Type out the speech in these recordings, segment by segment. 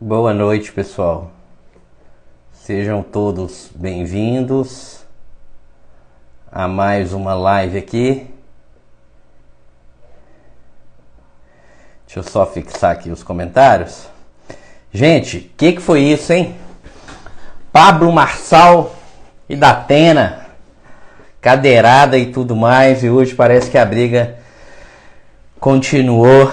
Boa noite, pessoal. Sejam todos bem-vindos a mais uma live aqui. Deixa eu só fixar aqui os comentários. Gente, o que foi isso, hein? Pablo Marçal e Datena, cadeirada e tudo mais, e hoje parece que a briga continuou.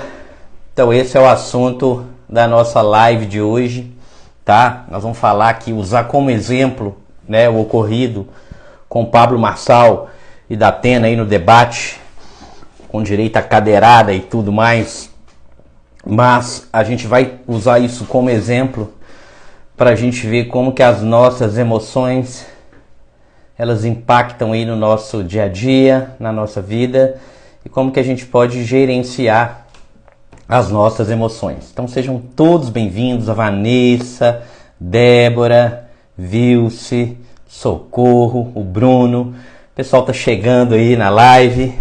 Então esse é o assunto da nossa live de hoje, tá? Nós vamos falar aqui, usar como exemplo, né, o ocorrido com Pablo Marçal e Datena aí no debate, com direito à cadeirada e tudo mais. Mas a gente vai usar isso como exemplo para a gente ver como que as nossas emoções elas impactam aí no nosso dia a dia, na nossa vida, e como que a gente pode gerenciar as nossas emoções. Então sejam todos bem-vindos, a Vanessa, Débora, Vilce, Socorro, o Bruno. O pessoal tá chegando aí na live.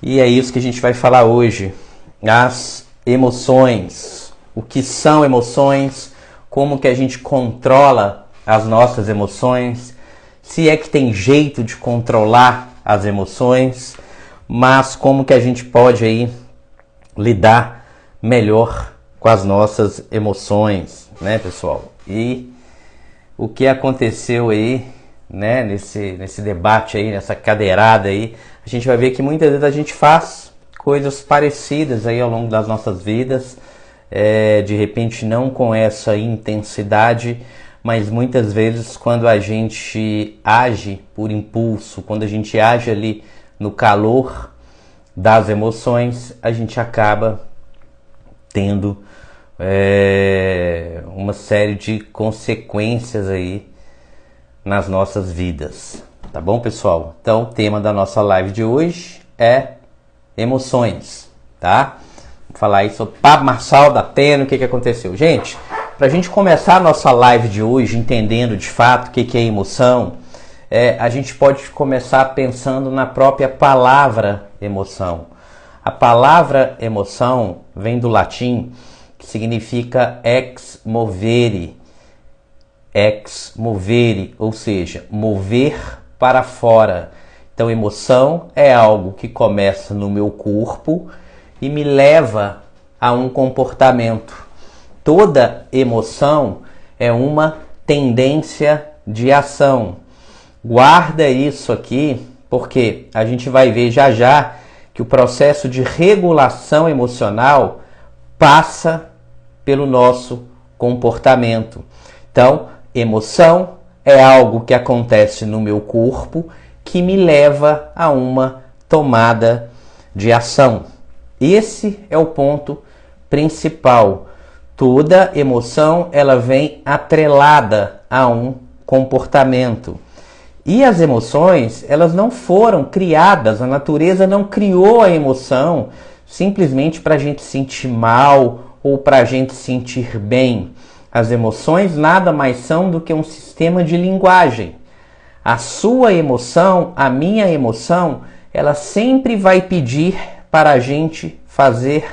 E é isso que a gente vai falar hoje. As emoções. O que são emoções? Como que a gente controla as nossas emoções? Se é que tem jeito de controlar as emoções, mas como que a gente pode aí lidar melhor com as nossas emoções, né, pessoal? E o que aconteceu aí, né, nesse debate aí, nessa cadeirada aí, a gente vai ver que muitas vezes a gente faz coisas parecidas aí ao longo das nossas vidas, de repente não com essa intensidade, mas muitas vezes quando a gente age por impulso, quando a gente age ali no calor das emoções, a gente acaba tendo uma série de consequências aí nas nossas vidas, tá bom, pessoal? Então o tema da nossa live de hoje é emoções, tá? Vou falar aí sobre Pablo Marçal, Datena, o que aconteceu. Gente, pra gente começar a nossa live de hoje entendendo de fato o que é emoção, a gente pode começar pensando na própria palavra emoção. A palavra emoção vem do latim, que significa ex movere, ou seja, mover para fora. Então, emoção é algo que começa no meu corpo e me leva a um comportamento. Toda emoção é uma tendência de ação. Guarda isso aqui, porque a gente vai ver já já que o processo de regulação emocional passa pelo nosso comportamento. Então, emoção é algo que acontece no meu corpo que me leva a uma tomada de ação. Esse é o ponto principal. Toda emoção ela vem atrelada a um comportamento. E as emoções, elas não foram criadas, a natureza não criou a emoção simplesmente para a gente sentir mal ou para a gente sentir bem. As emoções nada mais são do que um sistema de linguagem. A sua emoção, a minha emoção, ela sempre vai pedir para a gente fazer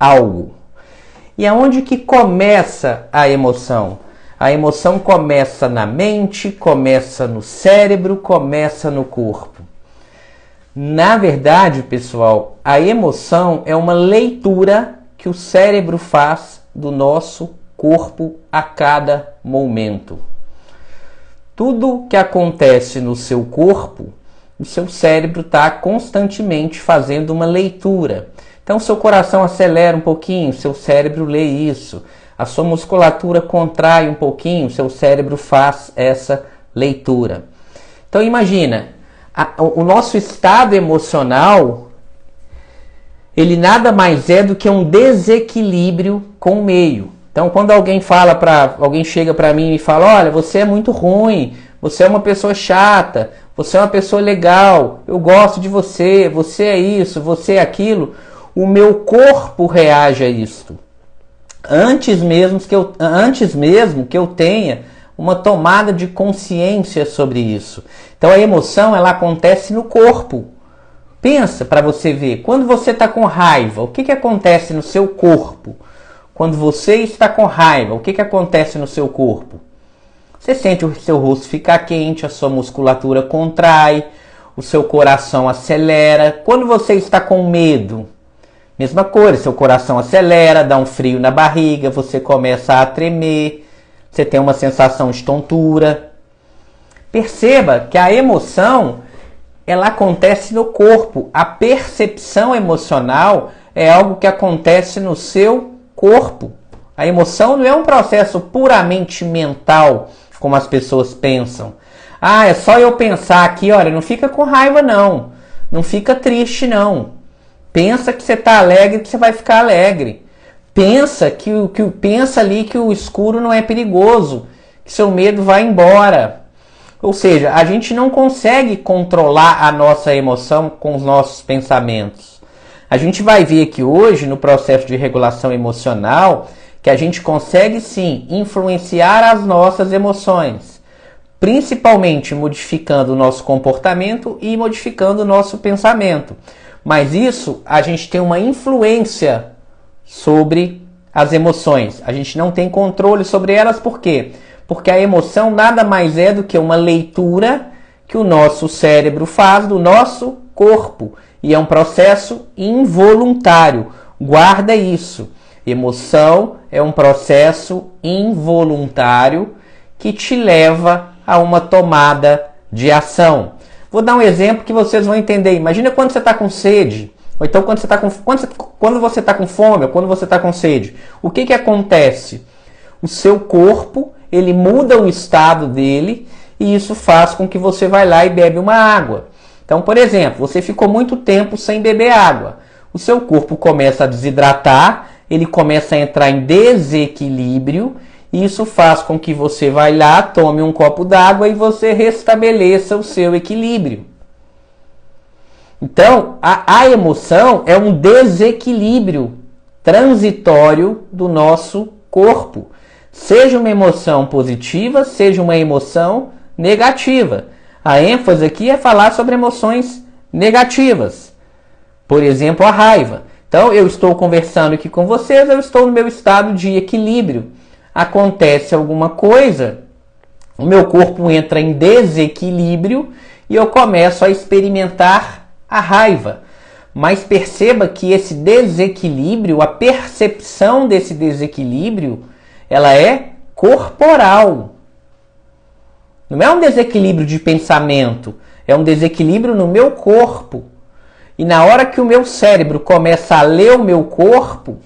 algo. E aonde que começa a emoção? A emoção começa na mente, começa no cérebro, começa no corpo. Na verdade, pessoal, a emoção é uma leitura que o cérebro faz do nosso corpo a cada momento. Tudo que acontece no seu corpo, o seu cérebro está constantemente fazendo uma leitura. Então, seu coração acelera um pouquinho, seu cérebro lê isso. A sua musculatura contrai um pouquinho, seu cérebro faz essa leitura. Então imagina, o nosso estado emocional, ele nada mais é do que um desequilíbrio com o meio. Então quando alguém chega para mim e fala, olha, você é muito ruim, você é uma pessoa chata, você é uma pessoa legal, eu gosto de você, você é isso, você é aquilo, o meu corpo reage a isto. Antes mesmo que eu tenha uma tomada de consciência sobre isso. Então a emoção ela acontece no corpo. Pensa para você ver, quando você está com raiva, o que acontece no seu corpo? quando você está com raiva, o que acontece no seu corpo? Você sente o seu rosto ficar quente, a sua musculatura contrai, o seu coração acelera. Quando você está com medo, mesma coisa, seu coração acelera, dá um frio na barriga, você começa a tremer, você tem uma sensação de tontura. Perceba que a emoção, ela acontece no corpo. A percepção emocional é algo que acontece no seu corpo. A emoção não é um processo puramente mental, como as pessoas pensam. Ah, é só eu pensar aqui, olha, não fica com raiva não. Não fica triste não. Pensa que você está alegre, que você vai ficar alegre. Pensa pensa ali que o escuro não é perigoso, que seu medo vai embora. Ou seja, a gente não consegue controlar a nossa emoção com os nossos pensamentos. A gente vai ver aqui hoje, no processo de regulação emocional, que a gente consegue sim influenciar as nossas emoções, principalmente modificando o nosso comportamento e modificando o nosso pensamento. Mas isso, a gente tem uma influência sobre as emoções. A gente não tem controle sobre elas, por quê? Porque a emoção nada mais é do que uma leitura que o nosso cérebro faz do nosso corpo. E é um processo involuntário. Guarda isso. Emoção é um processo involuntário que te leva a uma tomada de ação. Vou dar um exemplo que vocês vão entender. Imagina quando você está com sede, ou então quando você está com fome, ou quando você está com sede. O que acontece? O seu corpo, ele muda o estado dele e isso faz com que você vá lá e bebe uma água. Então, por exemplo, você ficou muito tempo sem beber água. O seu corpo começa a desidratar, ele começa a entrar em desequilíbrio e isso faz com que você vá lá, tome um copo d'água e você restabeleça o seu equilíbrio. Então, a emoção é um desequilíbrio transitório do nosso corpo. Seja uma emoção positiva, seja uma emoção negativa. A ênfase aqui é falar sobre emoções negativas. Por exemplo, a raiva. Então, eu estou conversando aqui com vocês, eu estou no meu estado de equilíbrio. Acontece alguma coisa, o meu corpo entra em desequilíbrio e eu começo a experimentar a raiva. Mas perceba que esse desequilíbrio, a percepção desse desequilíbrio, ela é corporal. Não é um desequilíbrio de pensamento, é um desequilíbrio no meu corpo. E na hora que o meu cérebro começa a ler o meu corpo,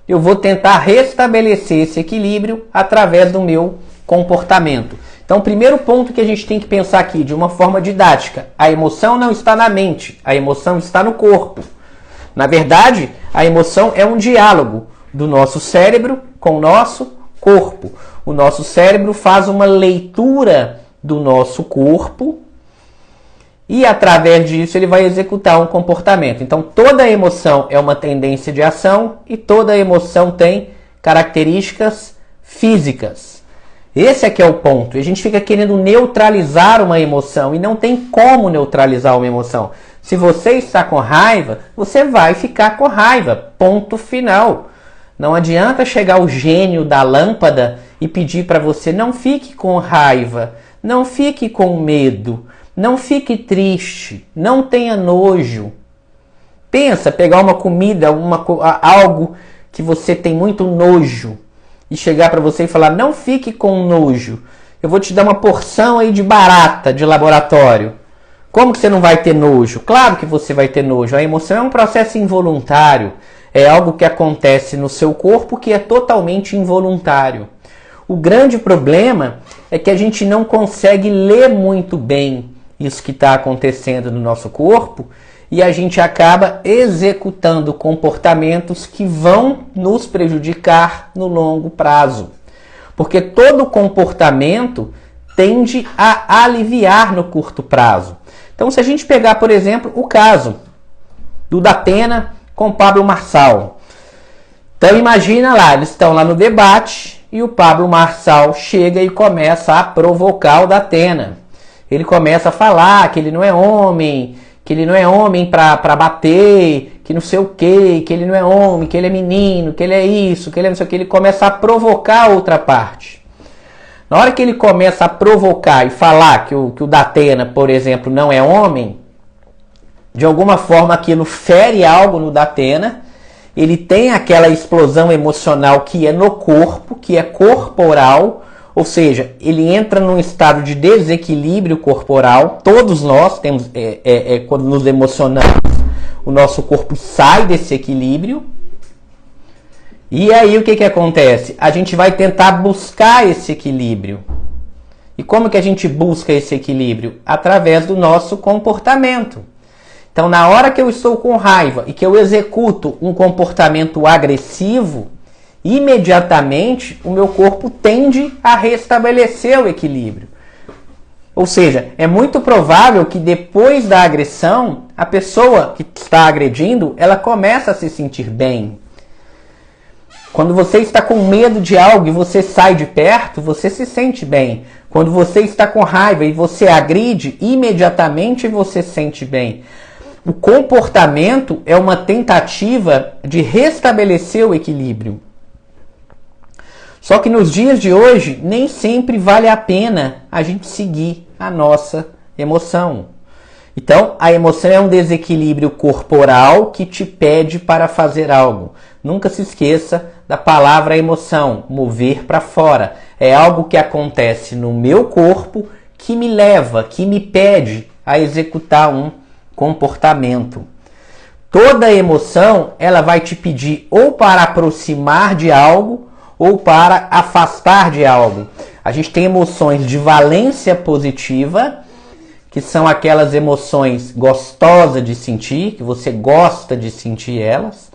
eu vou tentar restabelecer esse equilíbrio através do meu comportamento. Então, o primeiro ponto que a gente tem que pensar aqui, de uma forma didática, a emoção não está na mente, a emoção está no corpo. Na verdade, a emoção é um diálogo do nosso cérebro com o nosso corpo. O nosso cérebro faz uma leitura do nosso corpo e, através disso, ele vai executar um comportamento. Então, toda emoção é uma tendência de ação e toda emoção tem características físicas. Esse é que é o ponto. A gente fica querendo neutralizar uma emoção e não tem como neutralizar uma emoção. Se você está com raiva, você vai ficar com raiva. Ponto final. Não adianta chegar o gênio da lâmpada e pedir para você: não fique com raiva, não fique com medo, não fique triste, não tenha nojo. Pensa, pegar uma comida, algo que você tem muito nojo e chegar para você e falar: não fique com nojo, eu vou te dar uma porção aí de barata de laboratório. Como que você não vai ter nojo? Claro que você vai ter nojo. A emoção é um processo involuntário. É algo que acontece no seu corpo que é totalmente involuntário. O grande problema é que a gente não consegue ler muito bem isso que está acontecendo no nosso corpo e a gente acaba executando comportamentos que vão nos prejudicar no longo prazo. Porque todo comportamento tende a aliviar no curto prazo. Então, se a gente pegar, por exemplo, o caso do Datena com Pablo Marçal. Então, imagina lá, eles estão lá no debate e o Pablo Marçal chega e começa a provocar o Datena. Ele começa a falar que ele não é homem, que ele não é homem pra bater, que não sei o que ele não é homem, que ele é menino, que ele é isso, que ele é não sei o que, ele começa a provocar a outra parte. Na hora que ele começa a provocar e falar que o Datena, por exemplo, não é homem, de alguma forma aquilo fere algo no Datena, ele tem aquela explosão emocional que é no corpo, que é corporal, ou seja, ele entra num estado de desequilíbrio corporal. Todos nós temos, quando nos emocionamos, o nosso corpo sai desse equilíbrio. E aí o que acontece? A gente vai tentar buscar esse equilíbrio. E como que a gente busca esse equilíbrio? Através do nosso comportamento. Então, na hora que eu estou com raiva e que eu executo um comportamento agressivo, imediatamente o meu corpo tende a restabelecer o equilíbrio. Ou seja, é muito provável que depois da agressão, a pessoa que está agredindo, ela começa a se sentir bem. Quando você está com medo de algo e você sai de perto, você se sente bem. Quando você está com raiva e você agride, imediatamente você se sente bem. O comportamento é uma tentativa de restabelecer o equilíbrio. Só que nos dias de hoje, nem sempre vale a pena a gente seguir a nossa emoção. Então, a emoção é um desequilíbrio corporal que te pede para fazer algo. Nunca se esqueça da palavra emoção, mover para fora. É algo que acontece no meu corpo que me leva, que me pede a executar um comportamento. Toda emoção, ela vai te pedir ou para aproximar de algo ou para afastar de algo. A gente tem emoções de valência positiva, que são aquelas emoções gostosas de sentir, que você gosta de sentir elas.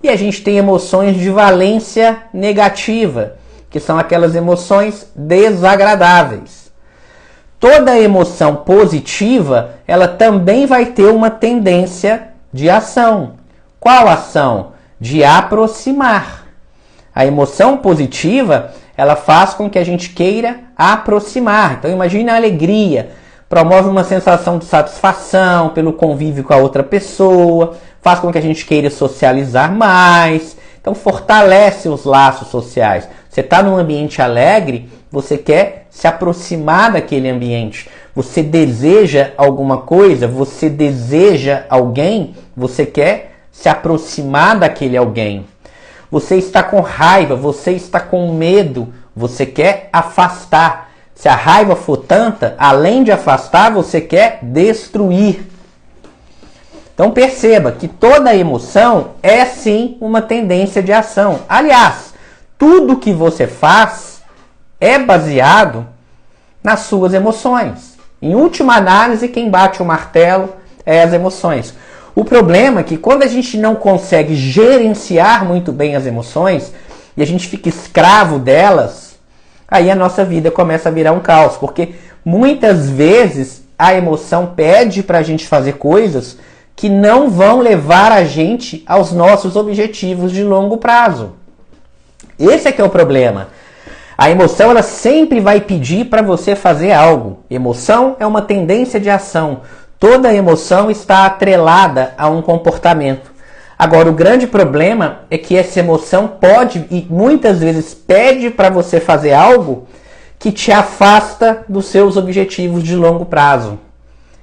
E a gente tem emoções de valência negativa, que são aquelas emoções desagradáveis. Toda emoção positiva, ela também vai ter uma tendência de ação. Qual ação? De aproximar. A emoção positiva, ela faz com que a gente queira aproximar. Então imagine a alegria, promove uma sensação de satisfação pelo convívio com a outra pessoa, faz com que a gente queira socializar mais, então fortalece os laços sociais. Você está num ambiente alegre, você quer se aproximar daquele ambiente. Você deseja alguma coisa, você deseja alguém, você quer se aproximar daquele alguém. Você está com raiva, você está com medo, você quer afastar. Se a raiva for tanta, além de afastar, você quer destruir. Então perceba que toda emoção é sim uma tendência de ação. Aliás, tudo que você faz é baseado nas suas emoções. Em última análise, quem bate o martelo é as emoções. O problema é que quando a gente não consegue gerenciar muito bem as emoções e a gente fica escravo delas, aí a nossa vida começa a virar um caos. Porque muitas vezes a emoção pede para a gente fazer coisas que não vão levar a gente aos nossos objetivos de longo prazo. Esse é que é o problema. A emoção, ela sempre vai pedir para você fazer algo. Emoção é uma tendência de ação. Toda emoção está atrelada a um comportamento. Agora, o grande problema é que essa emoção pode e muitas vezes pede para você fazer algo que te afasta dos seus objetivos de longo prazo.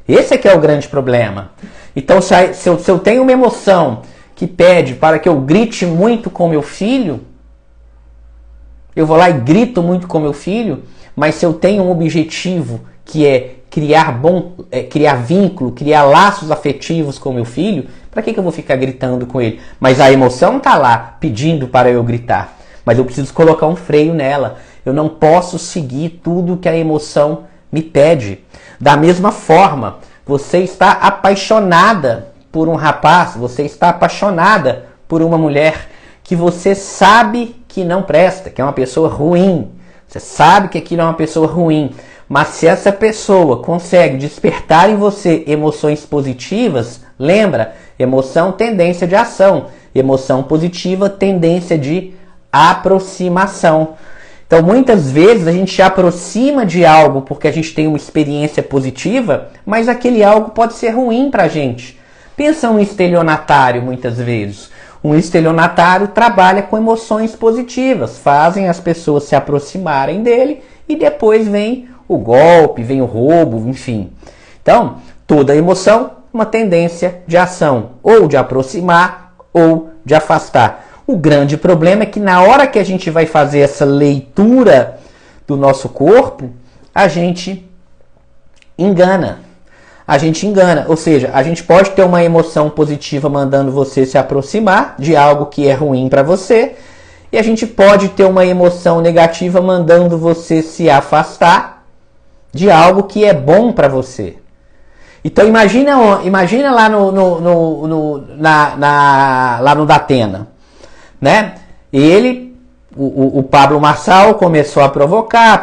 Esse é que é o grande problema. Então, se eu tenho uma emoção que pede para que eu grite muito com meu filho, eu vou lá e grito muito com meu filho, mas se eu tenho um objetivo que é criar vínculo, criar laços afetivos com meu filho, para que eu vou ficar gritando com ele? Mas a emoção está lá pedindo para eu gritar, mas eu preciso colocar um freio nela. Eu não posso seguir tudo que a emoção me pede. Da mesma forma, você está apaixonada por um rapaz, você está apaixonada por uma mulher que você sabe que não presta, que é uma pessoa ruim. Você sabe que aquilo é uma pessoa ruim. Mas se essa pessoa consegue despertar em você emoções positivas, lembra, emoção, tendência de ação. Emoção positiva, tendência de aproximação. Então, muitas vezes a gente se aproxima de algo porque a gente tem uma experiência positiva, mas aquele algo pode ser ruim para a gente. Pensa um estelionatário, muitas vezes. Um estelionatário trabalha com emoções positivas, fazem as pessoas se aproximarem dele e depois vem o golpe, vem o roubo, enfim. Então, toda emoção, uma tendência de ação, ou de aproximar ou de afastar. O grande problema é que na hora que a gente vai fazer essa leitura do nosso corpo, a gente engana. Ou seja, a gente pode ter uma emoção positiva mandando você se aproximar de algo que é ruim para você, e a gente pode ter uma emoção negativa mandando você se afastar de algo que é bom para você. Então imagina lá lá no Datena, né? O Pablo Marçal começou a provocar.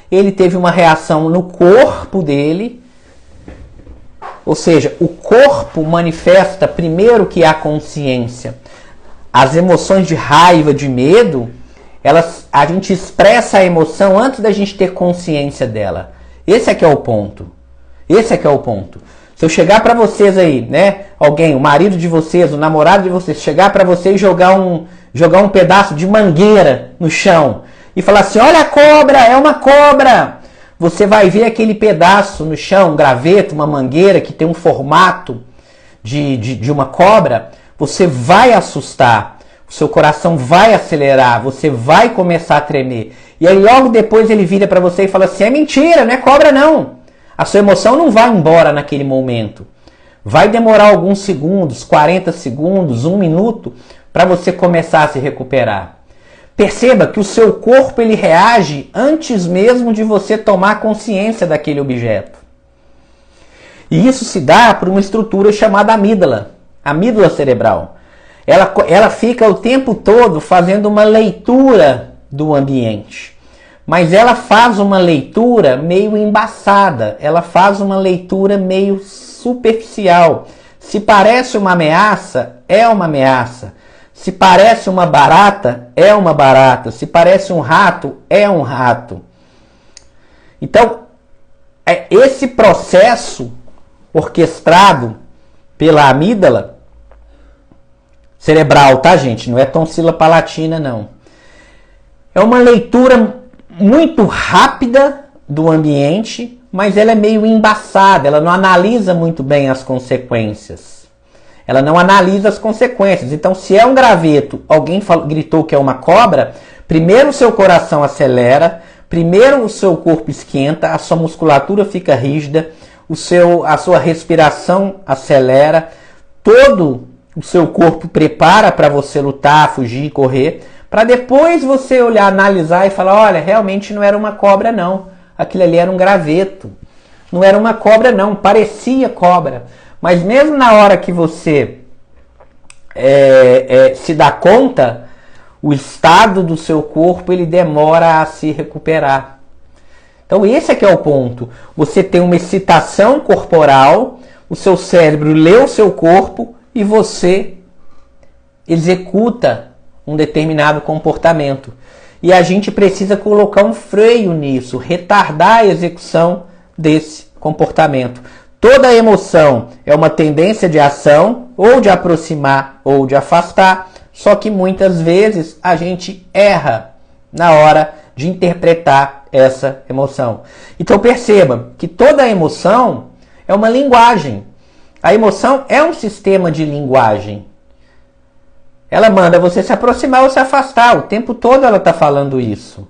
Ele teve uma reação no corpo dele. Ou seja, o corpo manifesta primeiro que há consciência. As emoções de raiva, de medo, a gente expressa a emoção antes da gente ter consciência dela. Esse é que é o ponto. Se eu chegar para vocês aí, né, alguém, o marido de vocês, o namorado de vocês, chegar para vocês e jogar um pedaço de mangueira no chão e falar assim, olha a cobra, é uma cobra. Você vai ver aquele pedaço no chão, um graveto, uma mangueira que tem um formato de uma cobra, você vai assustar, o seu coração vai acelerar, você vai começar a tremer. E aí logo depois ele vira para você e fala assim, é mentira, não é cobra não. A sua emoção não vai embora naquele momento. Vai demorar alguns segundos, 40 segundos, 1 minuto, para você começar a se recuperar. Perceba que o seu corpo ele reage antes mesmo de você tomar consciência daquele objeto. E isso se dá por uma estrutura chamada amígdala, amígdala cerebral. Ela fica o tempo todo fazendo uma leitura do ambiente. Mas ela faz uma leitura meio embaçada, ela faz uma leitura meio superficial. Se parece uma ameaça, é uma ameaça. Se parece uma barata, é uma barata. Se parece um rato, é um rato. Então, esse processo orquestrado pela amígdala cerebral, tá, gente? Não é tonsila palatina, não. É uma leitura muito rápida do ambiente, mas ela é meio embaçada, ela não analisa muito bem as consequências. Ela não analisa as consequências. Então, se é um graveto, alguém gritou que é uma cobra, primeiro o seu coração acelera, primeiro o seu corpo esquenta, a sua musculatura fica rígida, a sua respiração acelera, todo o seu corpo prepara para você lutar, fugir, correr, para depois você olhar, analisar e falar, olha, realmente não era uma cobra não, aquilo ali era um graveto. Não era uma cobra não, parecia cobra. Mas mesmo na hora que você se dá conta, o estado do seu corpo ele demora a se recuperar. Então esse é que é o ponto. Você tem uma excitação corporal, o seu cérebro lê o seu corpo e você executa um determinado comportamento. E a gente precisa colocar um freio nisso, retardar a execução desse comportamento. Toda emoção é uma tendência de ação, ou de aproximar ou de afastar, só que muitas vezes a gente erra na hora de interpretar essa emoção. Então perceba que toda emoção é uma linguagem. A emoção é um sistema de linguagem. Ela manda você se aproximar ou se afastar. O tempo todo ela está falando isso.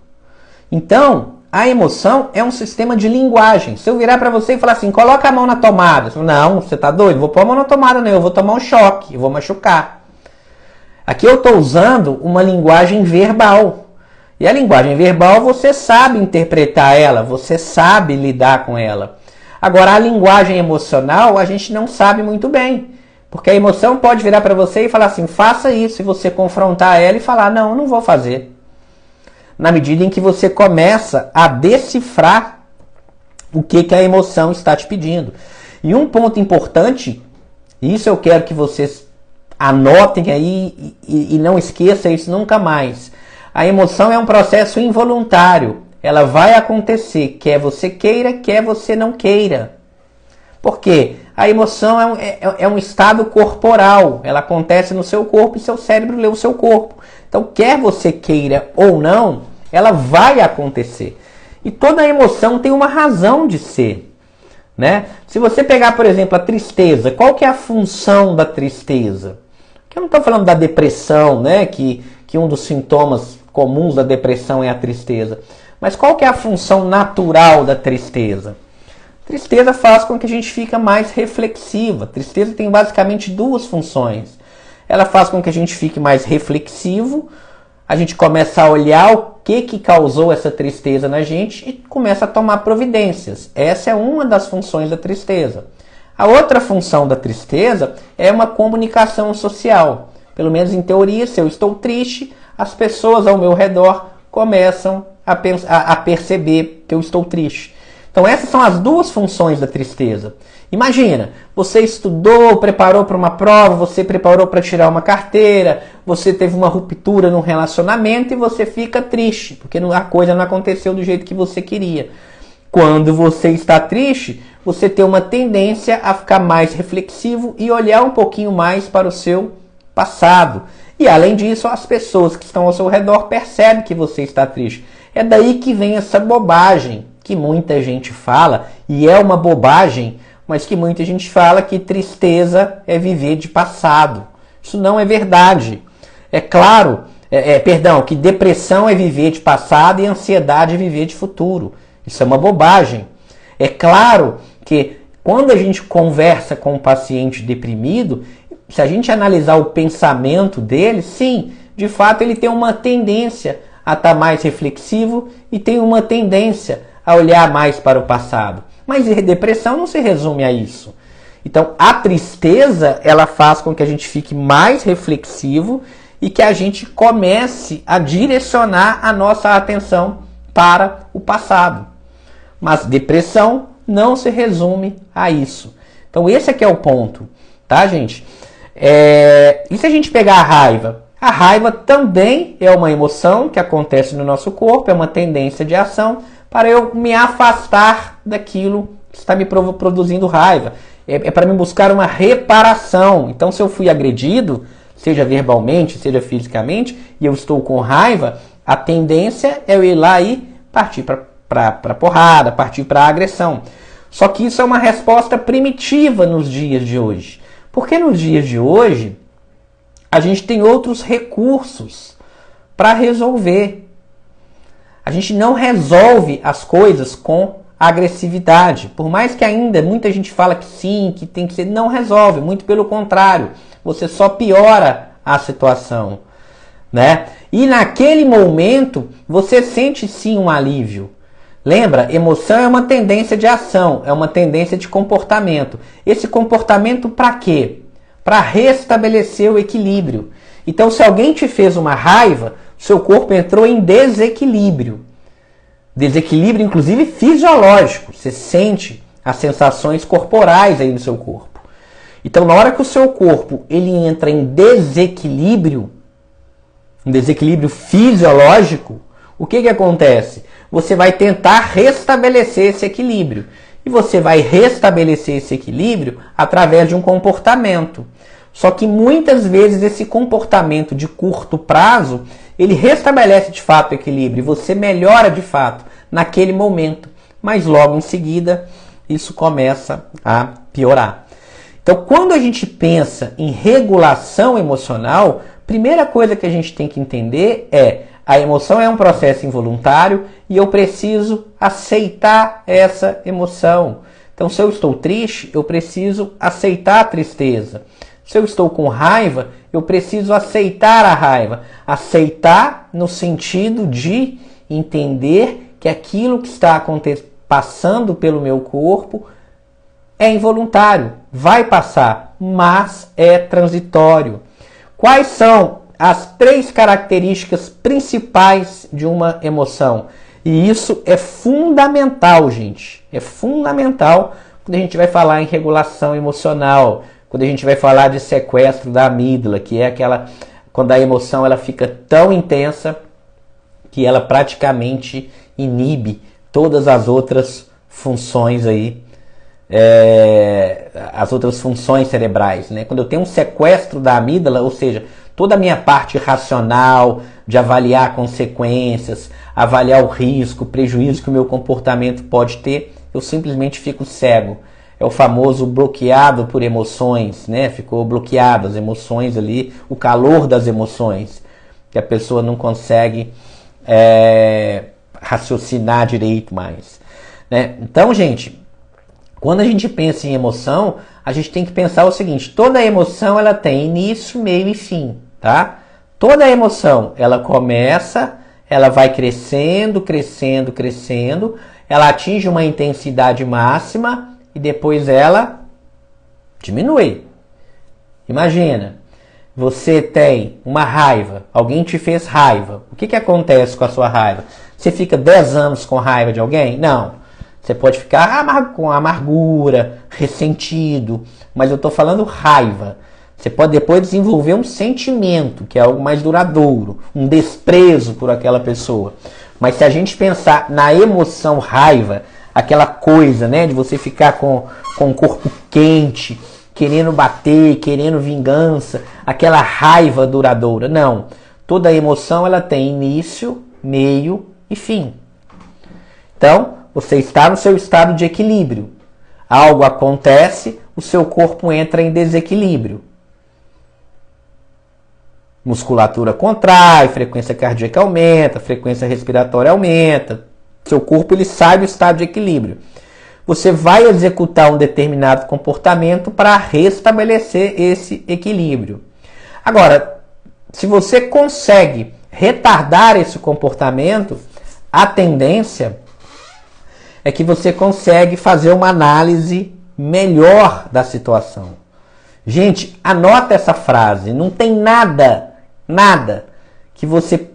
Então, a emoção é um sistema de linguagem. Se eu virar para você e falar assim, coloca a mão na tomada. Não, você está doido? Vou pôr a mão na tomada, não. Eu vou tomar um choque, eu vou machucar. Aqui eu estou usando uma linguagem verbal. E a linguagem verbal você sabe interpretar ela, você sabe lidar com ela. Agora, a linguagem emocional a gente não sabe muito bem. Porque a emoção pode virar para você e falar assim, faça isso, e você confrontar ela e falar, não, eu não vou fazer. Na medida em que você começa a decifrar o que a emoção está te pedindo. E um ponto importante, isso eu quero que vocês anotem aí e não esqueçam isso nunca mais. A emoção é um processo involuntário. Ela vai acontecer, quer você queira, quer você não queira. Por quê? A emoção é um estado corporal. Ela acontece no seu corpo e seu cérebro lê o seu corpo. Então, quer você queira ou não, ela vai acontecer. E toda emoção tem uma razão de ser. Né? Se você pegar, por exemplo, a tristeza, qual que é a função da tristeza? Eu não estou falando da depressão, né? que um dos sintomas comuns da depressão é a tristeza. Mas qual que é a função natural da tristeza? Tristeza faz com que a gente fique mais reflexiva. Tristeza tem basicamente duas funções. Ela faz com que a gente fique mais reflexivo, a gente começa a olhar o que causou essa tristeza na gente e começa a tomar providências. Essa é uma das funções da tristeza. A outra função da tristeza é uma comunicação social. Pelo menos em teoria, se eu estou triste, as pessoas ao meu redor começam a perceber que eu estou triste. Então essas são as duas funções da tristeza. Imagina, você estudou, preparou para uma prova, você preparou para tirar uma carteira, você teve uma ruptura num relacionamento e você fica triste, porque a coisa não aconteceu do jeito que você queria. Quando você está triste, você tem uma tendência a ficar mais reflexivo e olhar um pouquinho mais para o seu passado. E além disso, as pessoas que estão ao seu redor percebem que você está triste. É daí que vem essa bobagem que muita gente fala, e é uma bobagem, mas que muita gente fala que tristeza é viver de passado. Isso não é verdade. É claro, que depressão é viver de passado e ansiedade é viver de futuro. Isso é uma bobagem. É claro que quando a gente conversa com um paciente deprimido, se a gente analisar o pensamento dele, sim, de fato ele tem uma tendência a estar mais reflexivo e tem uma tendência a olhar mais para o passado. Mas a depressão não se resume a isso. Então, a tristeza, ela faz com que a gente fique mais reflexivo e que a gente comece a direcionar a nossa atenção para o passado. Mas depressão não se resume a isso. Então, esse aqui é o ponto, tá, gente? E se a gente pegar a raiva? A raiva também é uma emoção que acontece no nosso corpo, é uma tendência de ação para eu me afastar daquilo que está me produzindo raiva. É para me buscar uma reparação. Então, se eu fui agredido, seja verbalmente, seja fisicamente, e eu estou com raiva, a tendência é eu ir lá e partir para porrada, partir para agressão. Só que isso é uma resposta primitiva nos dias de hoje. Porque nos dias de hoje, a gente tem outros recursos para resolver. A gente não resolve as coisas com agressividade. Por mais que ainda muita gente fala que sim, que tem que ser, não resolve. Muito pelo contrário, você só piora a situação, né? E naquele momento, você sente sim um alívio. Lembra? Emoção é uma tendência de ação, é uma tendência de comportamento. Esse comportamento para quê? Para restabelecer o equilíbrio. Então, se alguém te fez uma raiva, seu corpo entrou em desequilíbrio. Desequilíbrio, inclusive, fisiológico. Você sente as sensações corporais aí no seu corpo. Então, na hora que o seu corpo ele entra em desequilíbrio, um desequilíbrio fisiológico, o que acontece? Você vai tentar restabelecer esse equilíbrio. E você vai restabelecer esse equilíbrio através de um comportamento. Só que muitas vezes esse comportamento de curto prazo, ele restabelece de fato o equilíbrio. E você melhora de fato naquele momento. Mas logo em seguida, isso começa a piorar. Então, quando a gente pensa em regulação emocional, a primeira coisa que a gente tem que entender é: a emoção é um processo involuntário e eu preciso aceitar essa emoção. Então, se eu estou triste, eu preciso aceitar a tristeza. Se eu estou com raiva, eu preciso aceitar a raiva. Aceitar no sentido de entender que aquilo que está passando pelo meu corpo é involuntário, vai passar, mas é transitório. Quais são as 3 características principais de uma emoção? E isso é fundamental, gente. É fundamental quando a gente vai falar em regulação emocional, quando a gente vai falar de sequestro da amígdala, que é aquela quando a emoção ela fica tão intensa que ela praticamente inibe todas as outras funções aí, as outras funções cerebrais, né? Quando eu tenho um sequestro da amígdala, ou seja, toda a minha parte racional de avaliar consequências, avaliar o risco, o prejuízo que o meu comportamento pode ter, eu simplesmente fico cego. É o famoso bloqueado por emoções, né? Ficou bloqueado as emoções ali, o calor das emoções, que a pessoa não consegue raciocinar direito mais, né? Então, gente, quando a gente pensa em emoção, a gente tem que pensar o seguinte: toda emoção ela tem início, meio e fim, tá? Toda emoção, ela começa, ela vai crescendo, crescendo, crescendo, ela atinge uma intensidade máxima e depois ela diminui. Imagina, você tem uma raiva, alguém te fez raiva. O que acontece com a sua raiva? Você fica 10 anos com raiva de alguém? Não. Você pode ficar com amargura, ressentido, mas eu estou falando raiva. Você pode depois desenvolver um sentimento, que é algo mais duradouro, um desprezo por aquela pessoa. Mas se a gente pensar na emoção raiva, aquela coisa, né, de você ficar com o corpo quente, querendo bater, querendo vingança, aquela raiva duradoura. Não. Toda emoção ela tem início, meio e fim. Então, você está no seu estado de equilíbrio. Algo acontece, o seu corpo entra em desequilíbrio. Musculatura contrai, frequência cardíaca aumenta, frequência respiratória aumenta. Seu corpo ele sai do estado de equilíbrio. Você vai executar um determinado comportamento para restabelecer esse equilíbrio. Agora, se você consegue retardar esse comportamento, a tendência é que você consegue fazer uma análise melhor da situação. Gente, anota essa frase. Não tem nada que você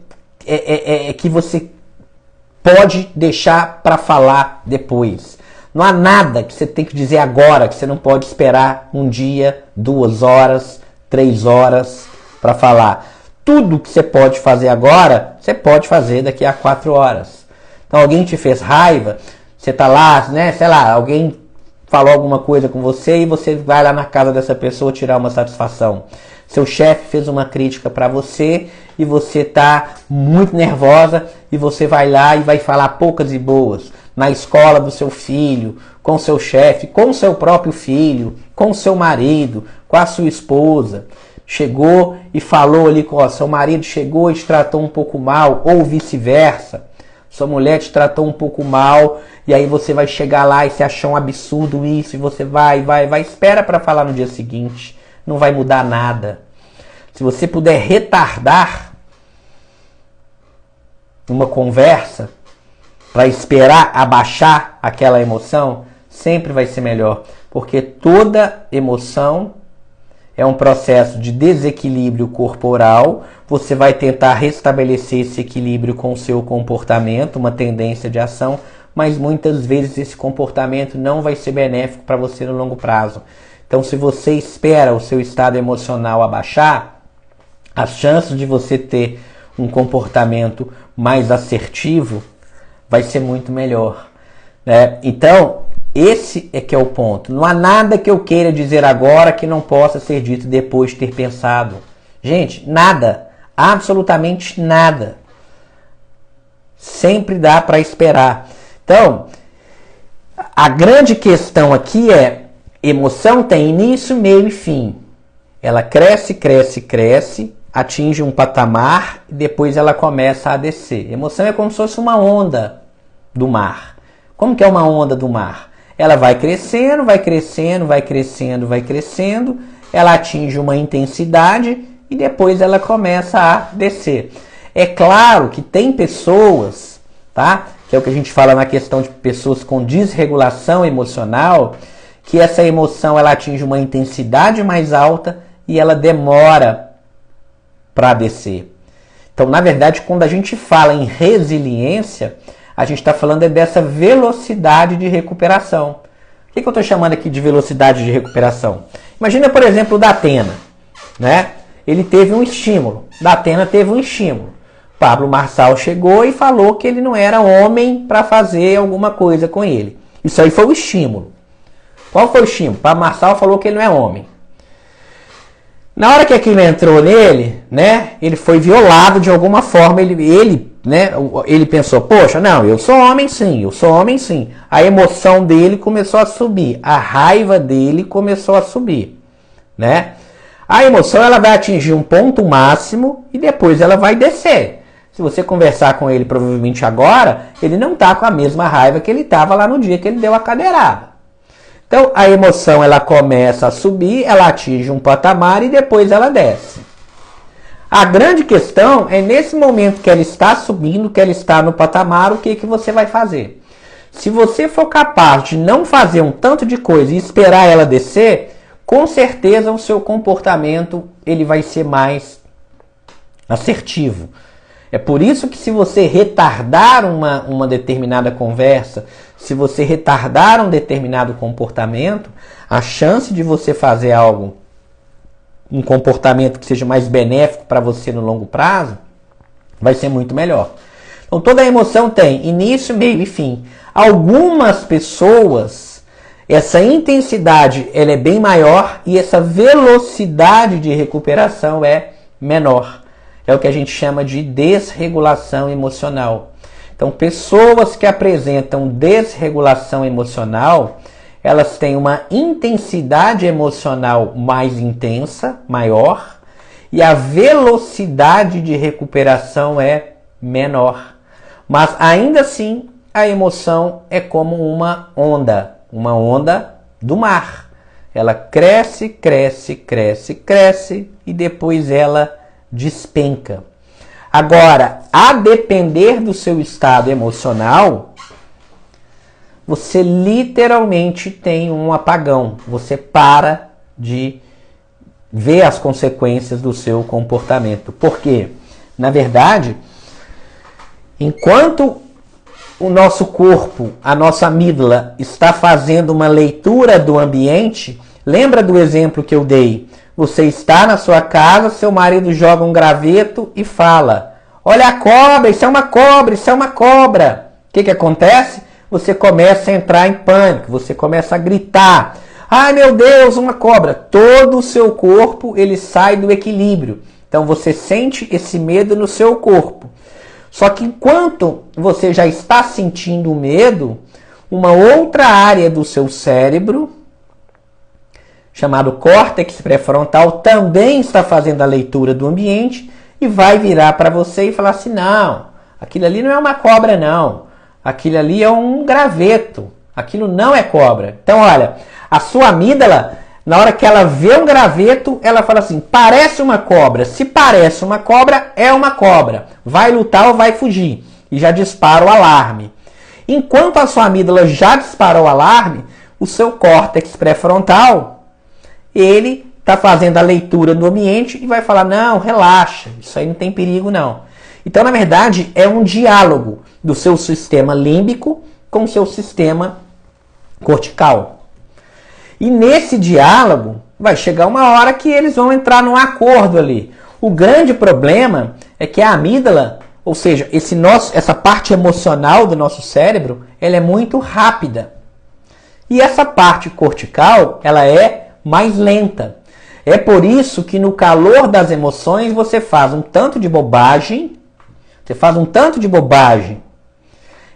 pode deixar para falar depois. Não há nada que você tem que dizer agora, que você não pode esperar um dia, 2 horas, 3 horas para falar. Tudo que você pode fazer agora, você pode fazer daqui a 4 horas. Então alguém te fez raiva, você está lá, né, sei lá, alguém falou alguma coisa com você e você vai lá na casa dessa pessoa tirar uma satisfação. Seu chefe fez uma crítica para você e você está muito nervosa e você vai lá e vai falar poucas e boas na escola do seu filho, com seu chefe, com seu próprio filho, com seu marido, com a sua esposa. Chegou e falou ali com seu marido, chegou e te tratou um pouco mal, ou vice-versa. Sua mulher te tratou um pouco mal e aí você vai chegar lá e se achar um absurdo isso e você vai, espera para falar no dia seguinte. Não vai mudar nada. Se você puder retardar uma conversa para esperar abaixar aquela emoção, sempre vai ser melhor. Porque toda emoção é um processo de desequilíbrio corporal. Você vai tentar restabelecer esse equilíbrio com o seu comportamento, uma tendência de ação, mas muitas vezes esse comportamento não vai ser benéfico para você no longo prazo. Então, se você espera o seu estado emocional abaixar, as chances de você ter um comportamento mais assertivo vai ser muito melhor, né? Então, esse é que é o ponto. Não há nada que eu queira dizer agora que não possa ser dito depois de ter pensado. Gente, nada. Absolutamente nada. Sempre dá para esperar. Então, a grande questão aqui é: emoção tem início, meio e fim. Ela cresce, cresce, cresce, atinge um patamar e depois ela começa a descer. Emoção é como se fosse uma onda do mar. Como que é uma onda do mar? Ela vai crescendo, vai crescendo, vai crescendo, vai crescendo, ela atinge uma intensidade e depois ela começa a descer. É claro que tem pessoas, tá? Que é o que a gente fala na questão de pessoas com desregulação emocional, que essa emoção ela atinge uma intensidade mais alta e ela demora para descer. Então, na verdade, quando a gente fala em resiliência, a gente está falando dessa velocidade de recuperação. O que eu estou chamando aqui de velocidade de recuperação? Imagina, por exemplo, o Datena, né? Ele teve um estímulo. Datena teve um estímulo. Pablo Marçal chegou e falou que ele não era homem para fazer alguma coisa com ele. Isso aí foi o estímulo. Qual foi o estímulo? Pablo Marçal falou que ele não é homem. Na hora que aquilo entrou nele, né, ele foi violado de alguma forma. Ele pensou, poxa, não, eu sou homem sim, eu sou homem sim. A emoção dele começou a subir, a raiva dele começou a subir, né? A emoção ela vai atingir um ponto máximo e depois ela vai descer. Se você conversar com ele provavelmente agora, ele não está com a mesma raiva que ele estava lá no dia que ele deu a cadeirada. Então a emoção ela começa a subir, ela atinge um patamar e depois ela desce. A grande questão é nesse momento que ela está subindo, que ela está no patamar, o que você vai fazer? Se você for capaz de não fazer um tanto de coisa e esperar ela descer, com certeza o seu comportamento ele vai ser mais assertivo. É por isso que se você retardar uma determinada conversa, se você retardar um determinado comportamento, a chance de você fazer algo, um comportamento que seja mais benéfico para você no longo prazo, vai ser muito melhor. Então toda emoção tem início, meio e fim. Algumas pessoas, essa intensidade ela é bem maior e essa velocidade de recuperação é menor. É o que a gente chama de desregulação emocional. Então, pessoas que apresentam desregulação emocional, elas têm uma intensidade emocional mais intensa, maior, e a velocidade de recuperação é menor. Mas, ainda assim, a emoção é como uma onda do mar. Ela cresce, cresce, cresce, cresce, e depois ela despenca. Agora, a depender do seu estado emocional, você literalmente tem um apagão. Você para de ver as consequências do seu comportamento. Por quê? Na verdade, enquanto o nosso corpo, a nossa amígdala, está fazendo uma leitura do ambiente, lembra do exemplo que eu dei? Você está na sua casa, seu marido joga um graveto e fala: olha a cobra, isso é uma cobra, isso é uma cobra. O que acontece? Você começa a entrar em pânico, você começa a gritar: ai meu Deus, uma cobra. Todo o seu corpo ele sai do equilíbrio. Então você sente esse medo no seu corpo. Só que enquanto você já está sentindo o medo, uma outra área do seu cérebro, chamado córtex pré-frontal, também está fazendo a leitura do ambiente e vai virar para você e falar assim: não, aquilo ali não é uma cobra não, aquilo ali é um graveto, aquilo não é cobra. Então olha, a sua amígdala, na hora que ela vê um graveto, ela fala assim: parece uma cobra, se parece uma cobra, é uma cobra, vai lutar ou vai fugir, e já dispara o alarme. Enquanto a sua amígdala já disparou o alarme, o seu córtex pré-frontal, ele está fazendo a leitura do ambiente e vai falar: não, relaxa, isso aí não tem perigo não. Então, na verdade, é um diálogo do seu sistema límbico com o seu sistema cortical. E nesse diálogo, vai chegar uma hora que eles vão entrar num acordo ali. O grande problema é que a amígdala, ou seja, essa parte emocional do nosso cérebro, ela é muito rápida. E essa parte cortical, ela é mais lenta. É por isso que no calor das emoções você faz um tanto de bobagem,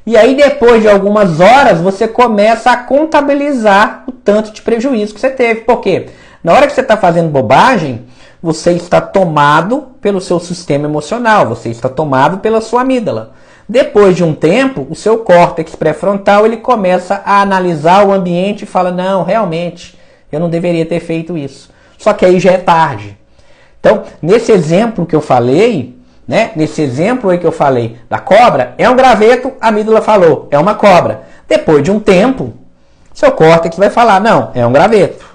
e aí depois de algumas horas você começa a contabilizar o tanto de prejuízo que você teve. Por quê? Na hora que você está fazendo bobagem, você está tomado pelo seu sistema emocional, você está tomado pela sua amígdala. Depois de um tempo, o seu córtex pré-frontal ele começa a analisar o ambiente e fala: não, realmente, eu não deveria ter feito isso. Só que aí já é tarde. Então, nesse exemplo que eu falei, da cobra, é um graveto, a amígdala falou, é uma cobra. Depois de um tempo, seu córtex vai falar: não, é um graveto.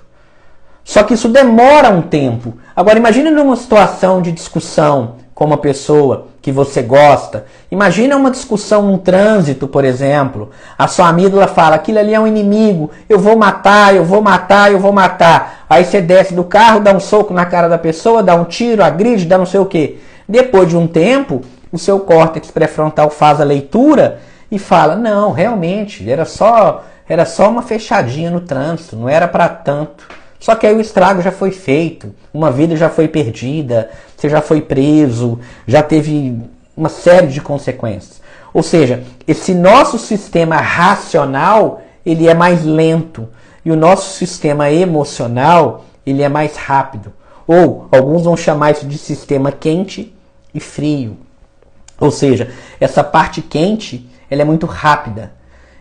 Só que isso demora um tempo. Agora, imagine numa situação de discussão com uma pessoa que você gosta. Imagina uma discussão num trânsito, por exemplo. A sua amígdala fala: aquilo ali é um inimigo, eu vou matar, eu vou matar, eu vou matar. Aí você desce do carro, dá um soco na cara da pessoa, dá um tiro, agride, dá não sei o quê. Depois de um tempo, o seu córtex pré-frontal faz a leitura e fala, não, realmente, era só uma fechadinha no trânsito, não era para tanto. Só que aí o estrago já foi feito, uma vida já foi perdida, você já foi preso, já teve uma série de consequências. Ou seja, esse nosso sistema racional, ele é mais lento, e o nosso sistema emocional, ele é mais rápido. Ou alguns vão chamar isso de sistema quente e frio. Ou seja, essa parte quente, ela é muito rápida,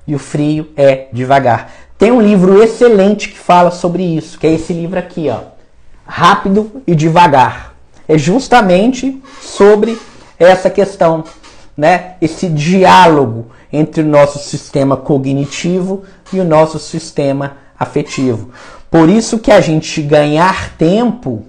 e o frio é devagar. Tem um livro excelente que fala sobre isso, que é esse livro aqui, ó, Rápido e Devagar. É justamente sobre essa questão, né? Esse diálogo entre o nosso sistema cognitivo e o nosso sistema afetivo. Por isso que a gente ganhar tempo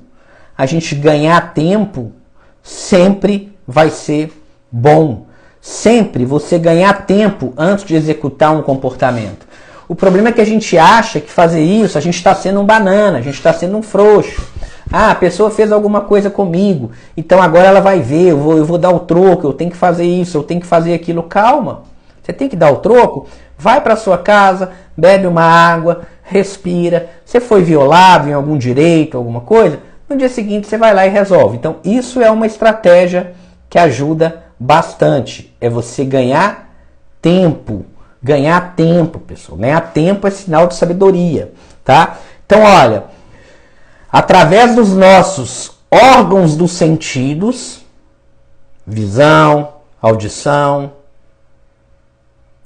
sempre vai ser bom. Sempre você ganhar tempo antes de executar um comportamento. O problema é que a gente acha que fazer isso, a gente está sendo um banana, a gente está sendo um frouxo. Ah, a pessoa fez alguma coisa comigo, então agora ela vai ver, eu vou dar o troco, eu tenho que fazer isso, eu tenho que fazer aquilo. Calma, você tem que dar o troco, vai para sua casa, bebe uma água, respira. Você foi violado em algum direito, alguma coisa, no dia seguinte você vai lá e resolve. Então isso é uma estratégia que ajuda bastante, é você ganhar tempo. Ganhar tempo, pessoal. Ganhar tempo é sinal de sabedoria, tá? Então, olha, através dos nossos órgãos dos sentidos, visão, audição,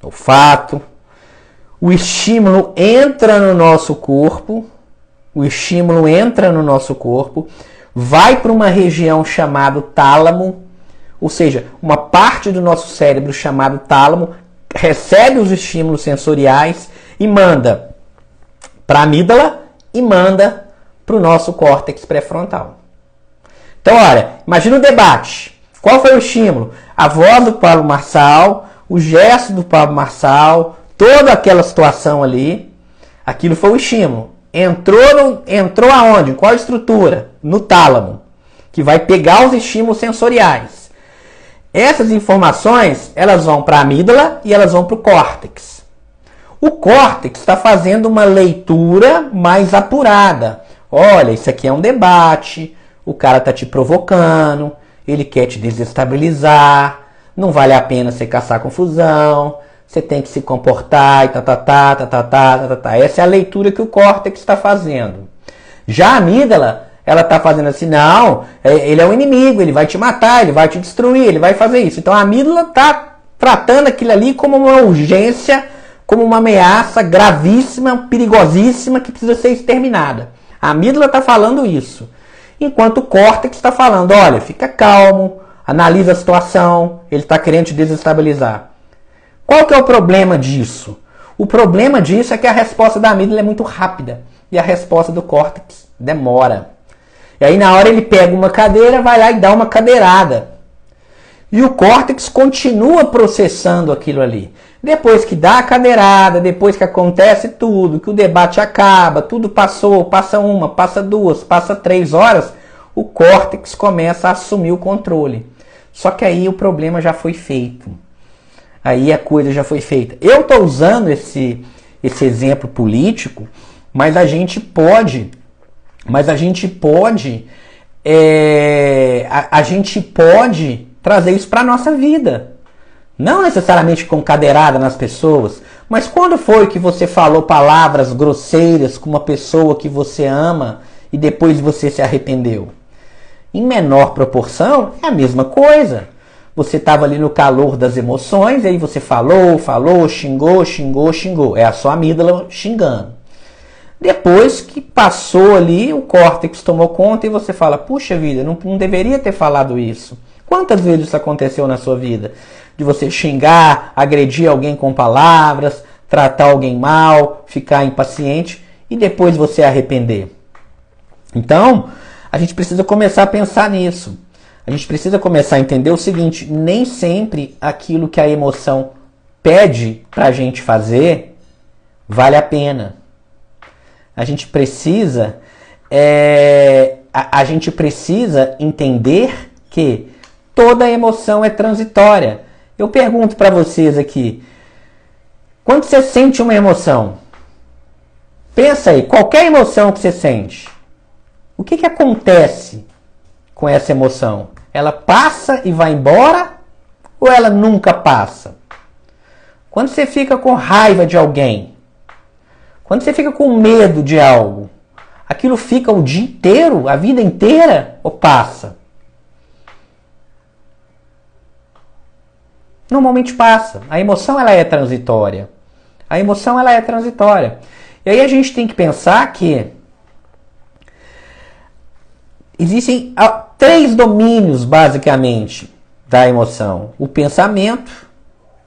olfato, o estímulo entra no nosso corpo, vai para uma região chamada tálamo, ou seja, uma parte do nosso cérebro chamado tálamo, recebe os estímulos sensoriais e manda para a amígdala e manda para o nosso córtex pré-frontal. Então, olha, imagina o debate. Qual foi o estímulo? A voz do Pablo Marçal, o gesto do Pablo Marçal, toda aquela situação ali, aquilo foi o estímulo. Entrou aonde? Qual a estrutura? No tálamo, que vai pegar os estímulos sensoriais. Essas informações, elas vão para a amígdala e elas vão para o córtex. O córtex está fazendo uma leitura mais apurada. Olha, isso aqui é um debate, o cara está te provocando, ele quer te desestabilizar, não vale a pena você caçar confusão, você tem que se comportar e tá. Essa é a leitura que o córtex está fazendo. Já a amígdala, ela está fazendo assim, não, ele é um inimigo, ele vai te matar, ele vai te destruir, ele vai fazer isso. Então a amígdala está tratando aquilo ali como uma urgência, como uma ameaça gravíssima, perigosíssima, que precisa ser exterminada. A amígdala está falando isso. Enquanto o córtex está falando, olha, fica calmo, analisa a situação, ele está querendo te desestabilizar. Qual que é o problema disso? O problema disso é que a resposta da amígdala é muito rápida e a resposta do córtex demora. E aí na hora ele pega uma cadeira, vai lá e dá uma cadeirada. E o córtex continua processando aquilo ali. Depois que dá a cadeirada, depois que acontece tudo, que o debate acaba, tudo passou, passa uma, passa duas, passa 3 horas, o córtex começa a assumir o controle. Só que aí o problema já foi feito. Aí a coisa já foi feita. Eu estou usando esse exemplo político, mas a gente pode trazer isso para a nossa vida. Não necessariamente com cadeirada nas pessoas, mas quando foi que você falou palavras grosseiras com uma pessoa que você ama e depois você se arrependeu? Em menor proporção, é a mesma coisa. Você estava ali no calor das emoções, e aí você falou, xingou. É a sua amígdala xingando. Depois que passou ali, o córtex tomou conta e você fala, puxa vida, não deveria ter falado isso. Quantas vezes isso aconteceu na sua vida? De você xingar, agredir alguém com palavras, tratar alguém mal, ficar impaciente e depois você arrepender. Então, a gente precisa começar a pensar nisso. A gente precisa começar a entender o seguinte, nem sempre aquilo que a emoção pede pra gente fazer vale a pena. A gente precisa entender que Toda emoção é transitória. Eu pergunto para vocês aqui, quando você sente uma emoção, pensa aí, qualquer emoção que você sente, o que acontece com essa emoção? Ela passa e vai embora ou ela nunca passa? Quando você fica com raiva de alguém, quando você fica com medo de algo, aquilo fica o dia inteiro, a vida inteira ou passa? Normalmente passa. A emoção ela é transitória. A emoção ela é transitória. E aí a gente tem que pensar que existem 3 domínios, basicamente, da emoção. O pensamento,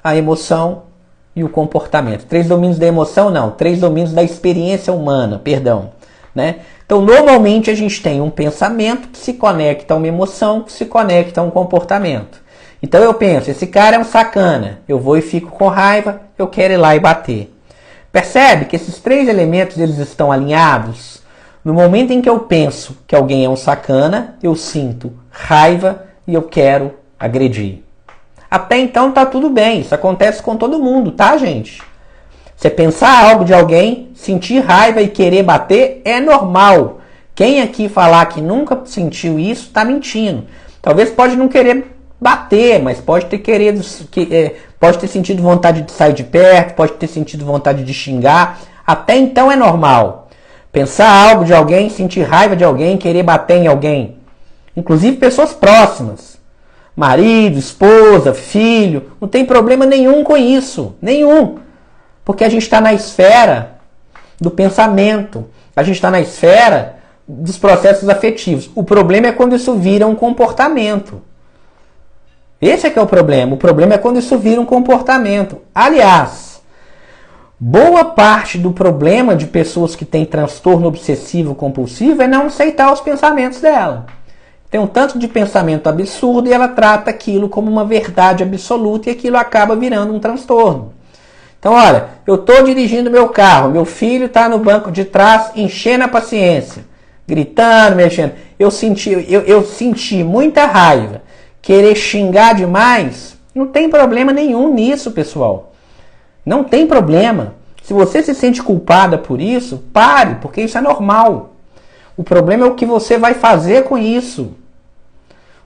a emoção e o comportamento. 3 domínios da emoção, não. 3 domínios da experiência humana, perdão. Né? Então, normalmente, a gente tem um pensamento que se conecta a uma emoção, que se conecta a um comportamento. Então, eu penso, esse cara é um sacana. Eu vou e fico com raiva, eu quero ir lá e bater. Percebe que esses 3 elementos eles estão alinhados? No momento em que eu penso que alguém é um sacana, eu sinto raiva e eu quero agredir. Até então tá tudo bem, isso acontece com todo mundo, tá, gente? Você pensar algo de alguém, sentir raiva e querer bater é normal. Quem aqui falar que nunca sentiu isso, tá mentindo. Talvez pode não querer bater, mas pode ter sentido vontade de sair de perto, pode ter sentido vontade de xingar. Até então é normal. Pensar algo de alguém, sentir raiva de alguém, querer bater em alguém. Inclusive pessoas próximas. Marido, esposa, filho. Não tem problema nenhum com isso. Nenhum. Porque a gente está na esfera do pensamento. A gente está na esfera dos processos afetivos. O problema é quando isso vira um comportamento. Esse é que é o problema. O problema é quando isso vira um comportamento. Aliás, boa parte do problema de pessoas que têm transtorno obsessivo compulsivo é não aceitar os pensamentos dela. Tem um tanto de pensamento absurdo e ela trata aquilo como uma verdade absoluta e aquilo acaba virando um transtorno. Então, olha, eu estou dirigindo meu carro, meu filho está no banco de trás enchendo a paciência, gritando, mexendo. Eu senti muita raiva. Querer xingar demais, não tem problema nenhum nisso, pessoal. Não tem problema. Se você se sente culpada por isso, pare, porque isso é normal. O problema é o que você vai fazer com isso.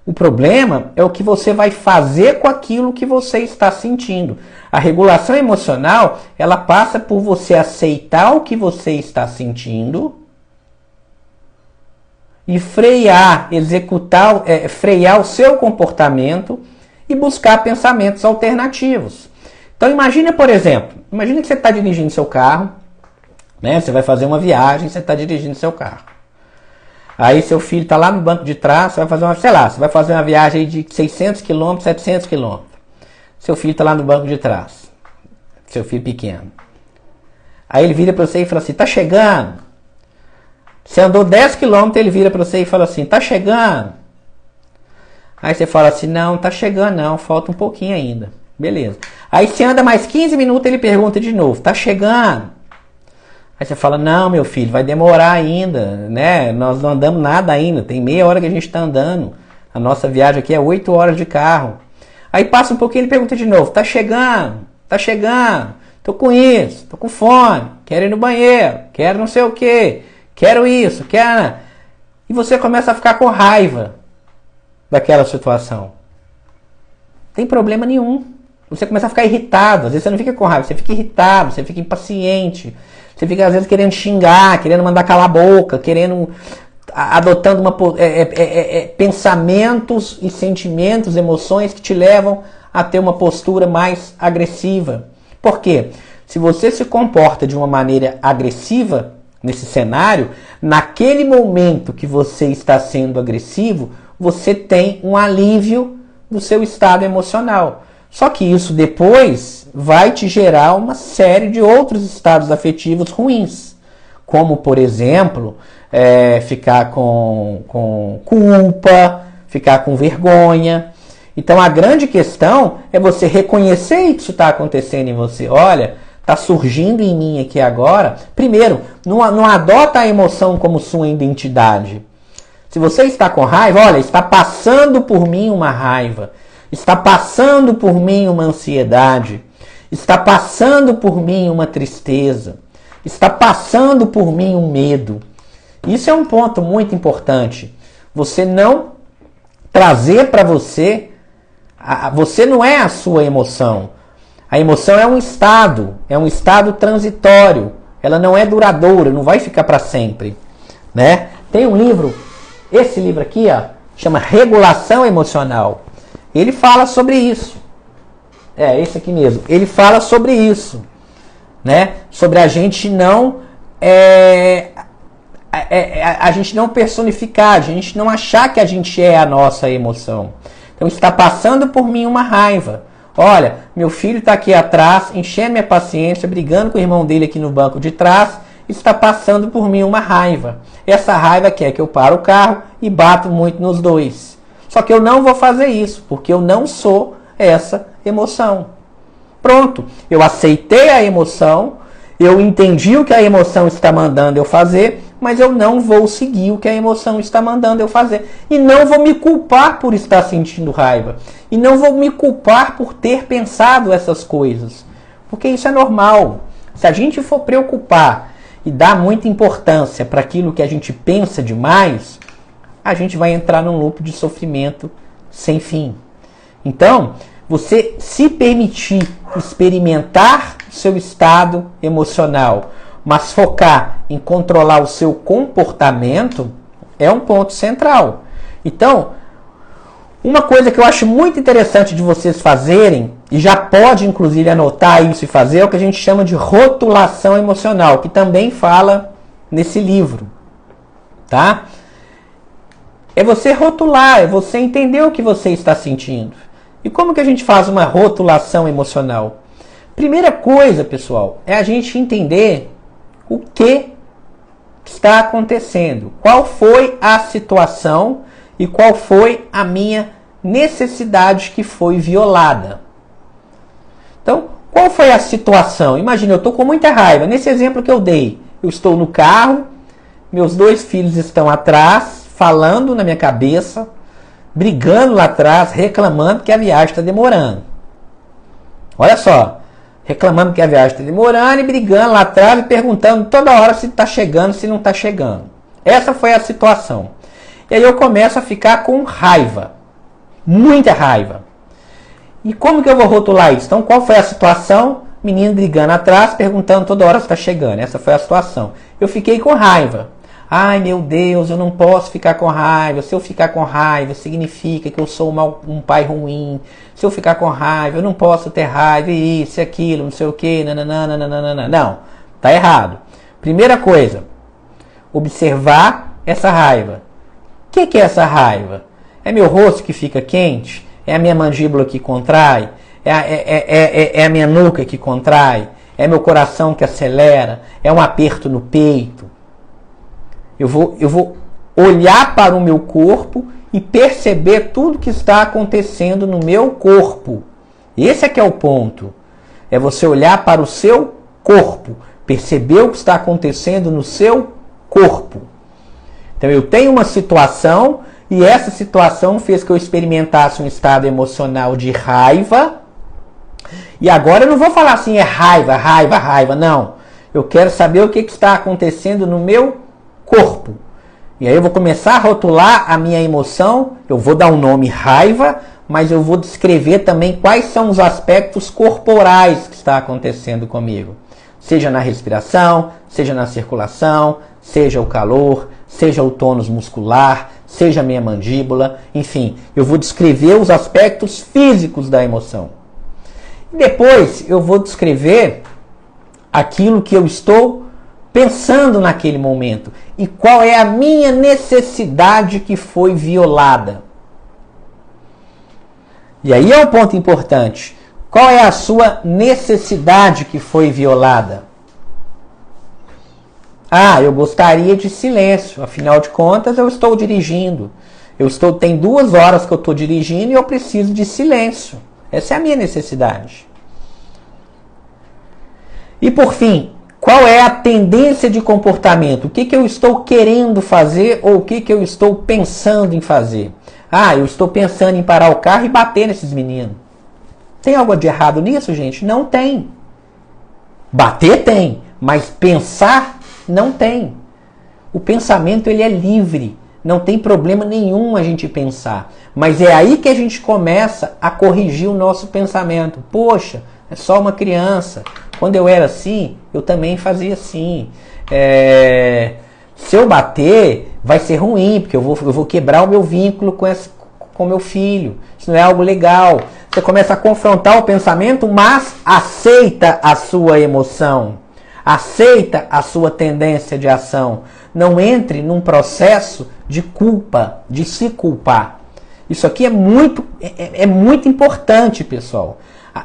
O problema é o que você vai fazer com aquilo que você está sentindo. A regulação emocional, ela passa por você aceitar o que você está sentindo e frear o seu comportamento e buscar pensamentos alternativos. Então imagina, por exemplo, que você está dirigindo seu carro, né? Você vai fazer uma viagem, você está dirigindo seu carro. Aí seu filho está lá no banco de trás, você vai fazer uma viagem de 600 km, 700 km. Seu filho está lá no banco de trás, seu filho pequeno. Aí ele vira para você e fala assim, tá chegando. Você andou 10 km, ele vira para você e fala assim, tá chegando. Aí você fala assim, não, tá chegando não, falta um pouquinho ainda. Beleza. Aí você anda mais 15 minutos, ele pergunta de novo, tá chegando? Aí você fala, não, meu filho, vai demorar ainda, né? Nós não andamos nada ainda, tem meia hora que a gente está andando. A nossa viagem aqui é 8 horas de carro. Aí passa um pouquinho, ele pergunta de novo, tá chegando? Tá chegando? Tô com isso, tô com fome, quero ir no banheiro, quero não sei o quê. Quero isso, quero... E você começa a ficar com raiva daquela situação. Não tem problema nenhum. Você começa a ficar irritado. Às vezes você não fica com raiva, você fica irritado, você fica impaciente. Você fica às vezes querendo xingar, querendo mandar calar a boca, adotando pensamentos e sentimentos, emoções que te levam a ter uma postura mais agressiva. Por quê? Se você se comporta de uma maneira agressiva, nesse cenário, naquele momento que você está sendo agressivo, você tem um alívio do seu estado emocional. Só que isso depois vai te gerar uma série de outros estados afetivos ruins. Como, por exemplo, ficar com culpa, ficar com vergonha. Então a grande questão é você reconhecer que isso está acontecendo em você. Olha, está surgindo em mim aqui agora. Primeiro, não adota a emoção como sua identidade. Se você está com raiva, olha, está passando por mim uma raiva, está passando por mim uma ansiedade, está passando por mim uma tristeza, está passando por mim um medo. Isso é um ponto muito importante. Você não trazer para você, você não é a sua emoção. A emoção é um estado transitório. Ela não é duradoura, não vai ficar para sempre, né? Tem um livro, esse livro aqui, ó, chama Regulação Emocional. Ele fala sobre isso. Esse aqui mesmo. Ele fala sobre isso, né? Sobre a gente não a gente não personificar, a gente não achar que a gente é a nossa emoção. Então está passando por mim uma raiva. Olha, meu filho está aqui atrás, enchendo minha paciência, brigando com o irmão dele aqui no banco de trás, está passando por mim uma raiva. Essa raiva quer que eu pare o carro e bato muito nos dois. Só que eu não vou fazer isso, porque eu não sou essa emoção. Pronto, eu aceitei a emoção, eu entendi o que a emoção está mandando eu fazer, mas eu não vou seguir o que a emoção está mandando eu fazer. E não vou me culpar por estar sentindo raiva. E não vou me culpar por ter pensado essas coisas. Porque isso é normal. Se a gente for preocupar e dar muita importância para aquilo que a gente pensa demais, a gente vai entrar num loop de sofrimento sem fim. Então, você se permitir experimentar o seu estado emocional, mas focar em controlar o seu comportamento, é um ponto central. Então, uma coisa que eu acho muito interessante de vocês fazerem, e já pode inclusive anotar isso e fazer, é o que a gente chama de rotulação emocional, que também fala nesse livro. Tá? É você rotular, é você entender o que você está sentindo. E como que a gente faz uma rotulação emocional? Primeira coisa, pessoal, é a gente entender o que está acontecendo. Qual foi a situação e qual foi a minha necessidade que foi violada. Então, qual foi a situação? Imagina, eu estou com muita raiva. Nesse exemplo que eu dei, eu estou no carro, meus dois filhos estão atrás, falando na minha cabeça, brigando lá atrás, reclamando que a viagem está demorando. Olha só, reclamando que a viagem está demorando e brigando lá atrás e perguntando toda hora se está chegando, se não está chegando. Essa foi a situação. E aí eu começo a ficar com raiva, muita raiva. E como que eu vou rotular isso? Então, qual foi a situação? Menino brigando atrás, perguntando toda hora se está chegando. Essa foi a situação. Eu fiquei com raiva. Ai, meu Deus, eu não posso ficar com raiva. Se eu ficar com raiva, significa que eu sou um pai ruim. Se eu ficar com raiva, eu não posso ter raiva. Isso, aquilo, não sei o quê. Nananana. Não, tá errado. Primeira coisa, observar essa raiva. O que é essa raiva? É meu rosto que fica quente? É a minha mandíbula que contrai? É a minha nuca que contrai? É meu coração que acelera? É um aperto no peito? Eu vou olhar para o meu corpo e perceber tudo que está acontecendo no meu corpo. Esse é que é o ponto. É você olhar para o seu corpo, perceber o que está acontecendo no seu corpo. Então eu tenho uma situação e essa situação fez que eu experimentasse um estado emocional de raiva. E agora eu não vou falar assim, é raiva, raiva, raiva. Não. Eu quero saber o que está acontecendo no meu corpo. E aí eu vou começar a rotular a minha emoção. Eu vou dar um nome raiva, mas eu vou descrever também quais são os aspectos corporais que está acontecendo comigo. Seja na respiração, seja na circulação, seja o calor, seja o tônus muscular, seja a minha mandíbula, enfim, eu vou descrever os aspectos físicos da emoção. E depois eu vou descrever aquilo que eu estou pensando naquele momento e qual é a minha necessidade que foi violada. E aí é um ponto importante. Qual é a sua necessidade que foi violada? Ah, eu gostaria de silêncio. Afinal de contas, eu estou dirigindo. Tem 2 horas que eu estou dirigindo e eu preciso de silêncio. Essa é a minha necessidade. E por fim, Qual é a tendência de comportamento? O que eu estou querendo fazer ou o que eu estou pensando em fazer? Ah, eu estou pensando em parar o carro e bater nesses meninos. Tem algo de errado nisso, gente? Não tem. Bater tem, mas pensar não tem. O pensamento ele é livre. Não tem problema nenhum a gente pensar. Mas é aí que a gente começa a corrigir o nosso pensamento. Poxa, é só uma criança. Quando eu era assim, eu também fazia assim. Se eu bater, vai ser ruim, porque eu vou quebrar o meu vínculo com meu filho. Isso não é algo legal. Você começa a confrontar o pensamento, mas aceita a sua emoção. Aceita a sua tendência de ação. Não entre num processo de culpa, de se culpar. Isso aqui é muito importante, pessoal.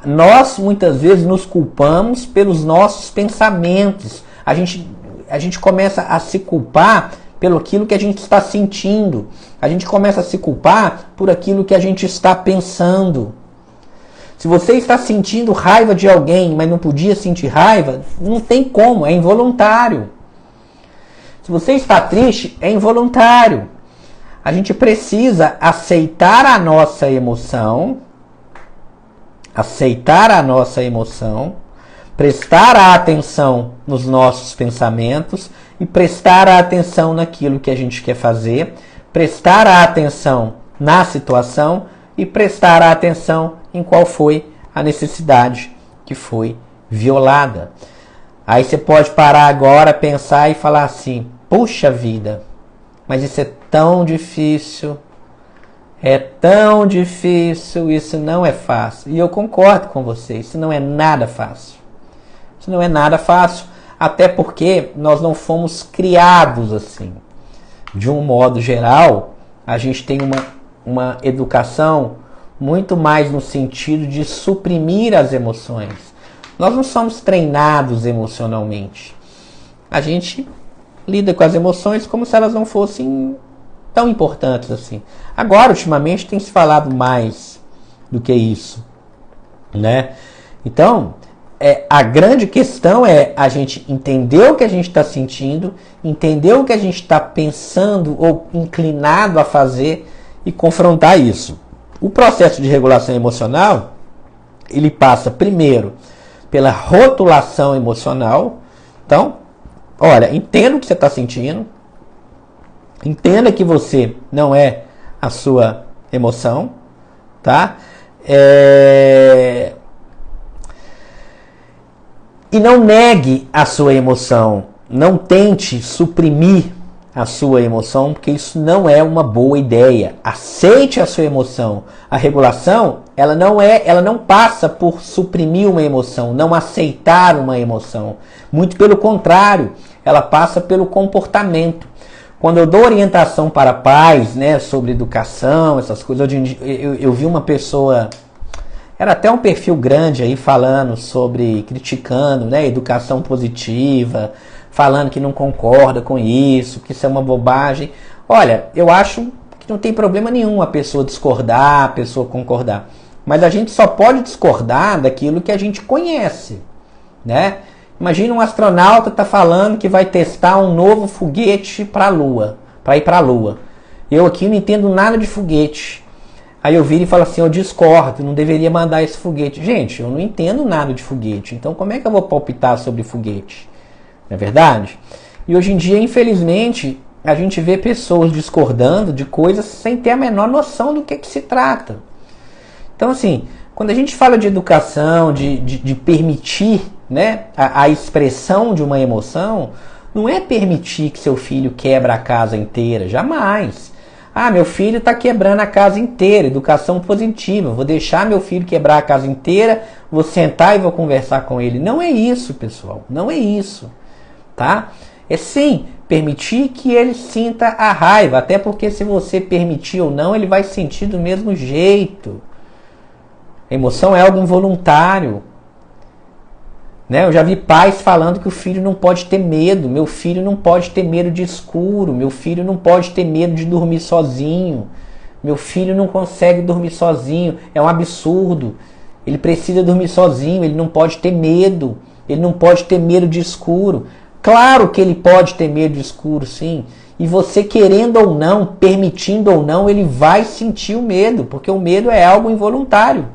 Nós, muitas vezes, nos culpamos pelos nossos pensamentos. A gente começa a se culpar pelo aquilo que a gente está sentindo. A gente começa a se culpar por aquilo que a gente está pensando. Se você está sentindo raiva de alguém, mas não podia sentir raiva, não tem como, é involuntário. Se você está triste, é involuntário. A gente precisa aceitar a nossa emoção, prestar a atenção nos nossos pensamentos e prestar a atenção naquilo que a gente quer fazer, prestar a atenção na situação e prestar a atenção em qual foi a necessidade que foi violada. Aí você pode parar agora, pensar e falar assim: puxa vida, mas isso é tão difícil, isso não é fácil. E eu concordo com você, isso não é nada fácil. Isso não é nada fácil, até porque nós não fomos criados assim. De um modo geral, a gente tem uma educação muito mais no sentido de suprimir as emoções. Nós não somos treinados emocionalmente. A gente lida com as emoções como se elas não fossem tão importantes assim. Agora, ultimamente, tem se falado mais do que isso, né? Então, a grande questão é a gente entender o que a gente está sentindo, entender o que a gente está pensando ou inclinado a fazer e confrontar isso. O processo de regulação emocional, ele passa primeiro pela rotulação emocional. Então, olha, entenda o que você está sentindo, entenda que você não é a sua emoção, tá? E não negue a sua emoção, não tente suprimir a sua emoção, porque isso não é uma boa ideia. Aceite a sua emoção. A regulação, ela não passa por suprimir uma emoção, não aceitar uma emoção. Muito pelo contrário, ela passa pelo comportamento. Quando eu dou orientação para pais, né, sobre educação, essas coisas, eu vi uma pessoa, era até um perfil grande aí falando sobre, criticando, né, educação positiva, falando que não concorda com isso, que isso é uma bobagem. Olha, eu acho que não tem problema nenhum a pessoa discordar, a pessoa concordar. Mas a gente só pode discordar daquilo que a gente conhece, né? Imagina um astronauta tá falando que vai testar um novo foguete para a Lua, para ir para a Lua. Eu aqui não entendo nada de foguete. Aí eu viro e falo assim: eu discordo, não deveria mandar esse foguete. Gente, eu não entendo nada de foguete, então como é que eu vou palpitar sobre foguete? Não é verdade? E hoje em dia, infelizmente, a gente vê pessoas discordando de coisas sem ter a menor noção do que se trata. Então, assim, quando a gente fala de educação, de permitir, né, a expressão de uma emoção, não é permitir que seu filho quebre a casa inteira, jamais. Ah, meu filho está quebrando a casa inteira, educação positiva, vou deixar meu filho quebrar a casa inteira, vou sentar e vou conversar com ele. Não é isso, pessoal, não é isso. Tá? É sim permitir que ele sinta a raiva, até porque se você permitir ou não, ele vai sentir do mesmo jeito. A emoção é algo involuntário, né? Eu já vi pais falando que o filho não pode ter medo, meu filho não pode ter medo de escuro, meu filho não pode ter medo de dormir sozinho, meu filho não consegue dormir sozinho, é um absurdo, ele precisa dormir sozinho, ele não pode ter medo. Ele não pode ter medo de escuro. Claro que ele pode ter medo de escuro, sim. E você querendo ou não, permitindo ou não, ele vai sentir o medo, porque o medo é algo involuntário.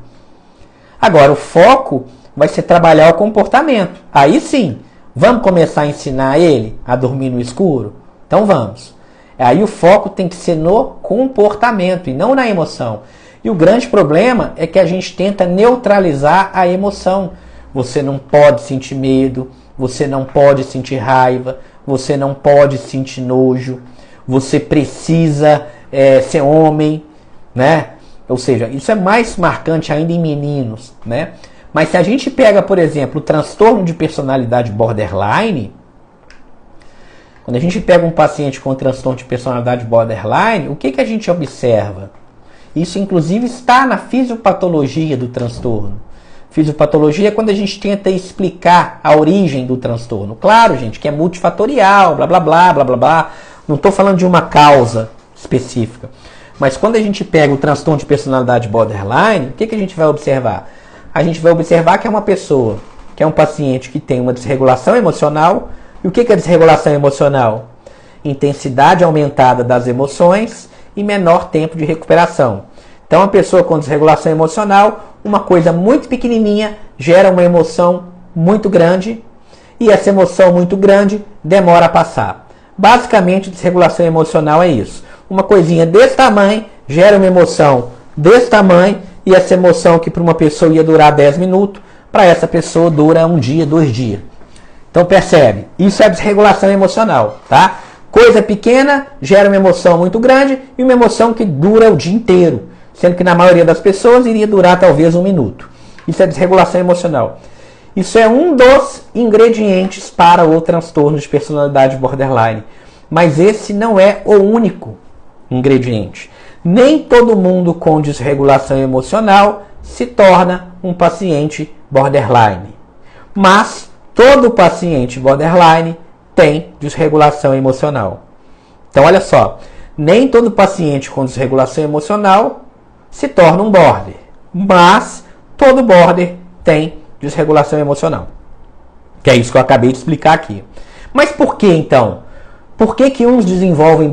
Agora, o foco vai ser trabalhar o comportamento. Aí sim, vamos começar a ensinar ele a dormir no escuro? Então vamos. Aí o foco tem que ser no comportamento e não na emoção. E o grande problema é que a gente tenta neutralizar a emoção. Você não pode sentir medo, você não pode sentir raiva, você não pode sentir nojo, você precisa ser homem, né? Ou seja, isso é mais marcante ainda em meninos, né? Mas se a gente pega, por exemplo, o transtorno de personalidade borderline, quando a gente pega um paciente com transtorno de personalidade borderline, o que a gente observa? Isso, inclusive, está na fisiopatologia do transtorno. Fisiopatologia é quando a gente tenta explicar a origem do transtorno. Claro, gente, que é multifatorial, blá, blá, blá, blá, blá, blá. Não estou falando de uma causa específica. Mas quando a gente pega o transtorno de personalidade borderline, o que a gente vai observar? A gente vai observar que é uma pessoa, que é um paciente que tem uma desregulação emocional. E o que é desregulação emocional? Intensidade aumentada das emoções e menor tempo de recuperação. Então, a pessoa com desregulação emocional, uma coisa muito pequenininha gera uma emoção muito grande e essa emoção muito grande demora a passar. Basicamente, desregulação emocional é isso. Uma coisinha desse tamanho gera uma emoção desse tamanho e essa emoção que para uma pessoa ia durar 10 minutos, para essa pessoa dura 1 dia, 2 dias. Então percebe, isso é desregulação emocional, tá? Coisa pequena gera uma emoção muito grande e uma emoção que dura o dia inteiro, sendo que na maioria das pessoas iria durar talvez 1 minuto. Isso é desregulação emocional. Isso é um dos ingredientes para o transtorno de personalidade borderline, mas esse não é o único ingrediente. Nem todo mundo com desregulação emocional se torna um paciente borderline, mas todo paciente borderline tem desregulação emocional. Então, olha só, nem todo paciente com desregulação emocional se torna um border, mas todo border tem desregulação emocional. Que é isso que eu acabei de explicar aqui. Mas por que então? Por que uns desenvolvem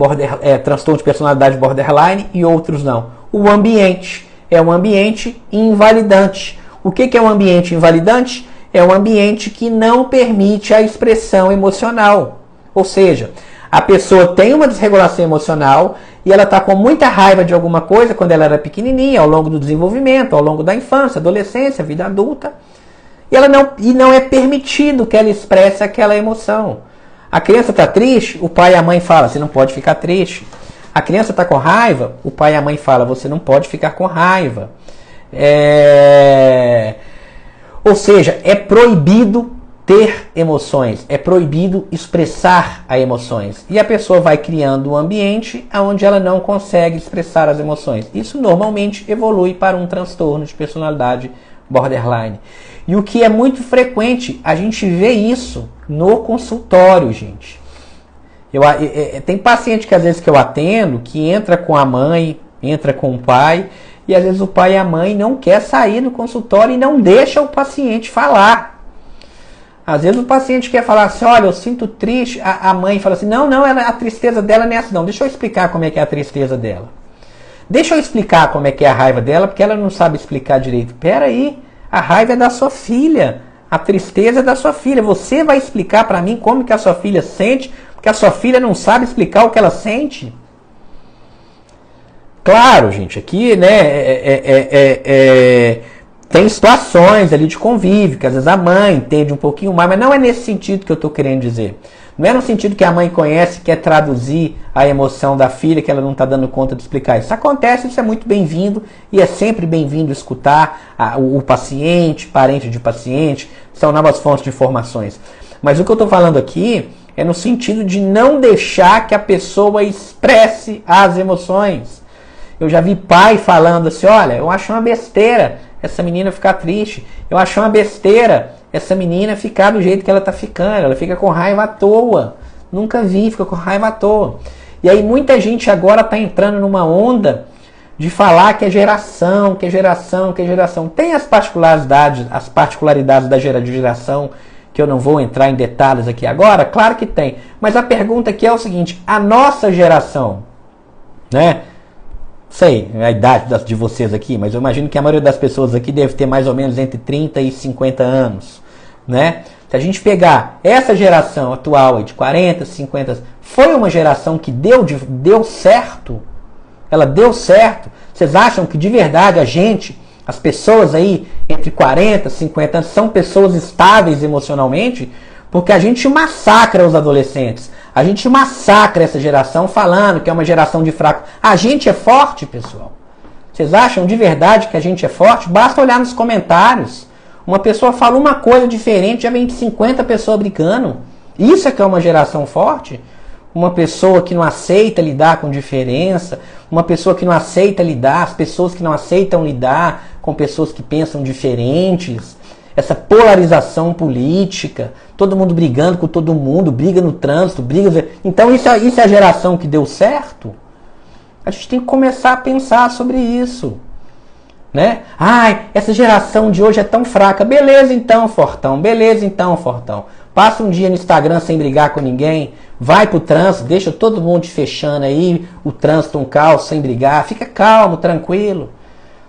transtorno de personalidade borderline e outros não? O ambiente é um ambiente invalidante. O que é um ambiente invalidante? É um ambiente que não permite a expressão emocional. Ou seja, a pessoa tem uma desregulação emocional e ela está com muita raiva de alguma coisa quando ela era pequenininha, ao longo do desenvolvimento, ao longo da infância, adolescência, vida adulta. E não é permitido que ela expresse aquela emoção. A criança está triste, o pai e a mãe falam, você não pode ficar triste. A criança está com raiva, o pai e a mãe falam, você não pode ficar com raiva. Ou seja, é proibido ter emoções, é proibido expressar as emoções. E a pessoa vai criando um ambiente onde ela não consegue expressar as emoções. Isso normalmente evolui para um transtorno de personalidade borderline. E o que é muito frequente, a gente vê isso no consultório, gente. Tem paciente que às vezes que eu atendo, que entra com a mãe, entra com o pai, e às vezes o pai e a mãe não quer sair do consultório e não deixa o paciente falar. Às vezes o paciente quer falar assim, olha, eu sinto triste, a mãe fala assim, não, a tristeza dela não é assim, não, deixa eu explicar como é que é a tristeza dela. Deixa eu explicar como é que é a raiva dela, porque ela não sabe explicar direito. Pera aí, a raiva é da sua filha, a tristeza é da sua filha. Você vai explicar para mim como que a sua filha sente, porque a sua filha não sabe explicar o que ela sente? Claro, gente, aqui, né, tem situações ali de convívio, que às vezes a mãe entende um pouquinho mais, mas não é nesse sentido que eu estou querendo dizer. Não é no sentido que a mãe conhece, quer traduzir a emoção da filha, que ela não está dando conta de explicar. Isso acontece, isso é muito bem-vindo, e é sempre bem-vindo escutar o paciente, parente de paciente, são novas fontes de informações. Mas o que eu estou falando aqui é no sentido de não deixar que a pessoa expresse as emoções. Eu já vi pai falando assim, olha, eu acho uma besteira essa menina ficar triste, eu acho uma besteira essa menina ficar do jeito que ela está ficando, ela fica com raiva à toa. Nunca vi, fica com raiva à toa. E aí muita gente agora está entrando numa onda de falar que é geração. Tem as particularidades da geração que eu não vou entrar em detalhes aqui agora? Claro que tem. Mas a pergunta aqui é o seguinte, a nossa geração, né? Sei a idade de vocês aqui, mas eu imagino que a maioria das pessoas aqui deve ter mais ou menos entre 30 e 50 anos, né? Se a gente pegar essa geração atual de 40, 50, foi uma geração que deu certo? Ela deu certo? Vocês acham que de verdade as pessoas aí entre 40 e 50 anos são pessoas estáveis emocionalmente? Porque a gente massacra os adolescentes. A gente massacra essa geração falando que é uma geração de fracos. A gente é forte, pessoal. Vocês acham de verdade que a gente é forte? Basta olhar nos comentários. Uma pessoa fala uma coisa diferente, já vem 50 pessoas brigando. Isso é que é uma geração forte? Uma pessoa que não aceita lidar com diferença, uma pessoa que não aceita lidar, as pessoas que não aceitam lidar com pessoas que pensam diferentes, essa polarização política, todo mundo brigando com todo mundo, briga no trânsito, briga... Então isso é a geração que deu certo? A gente tem que começar a pensar sobre isso. Né? Ai, essa geração de hoje é tão fraca. Beleza então, fortão. Beleza então, fortão. Passa um dia no Instagram sem brigar com ninguém. Vai pro trânsito, deixa todo mundo te fechando aí. O trânsito um caos, sem brigar. Fica calmo, tranquilo.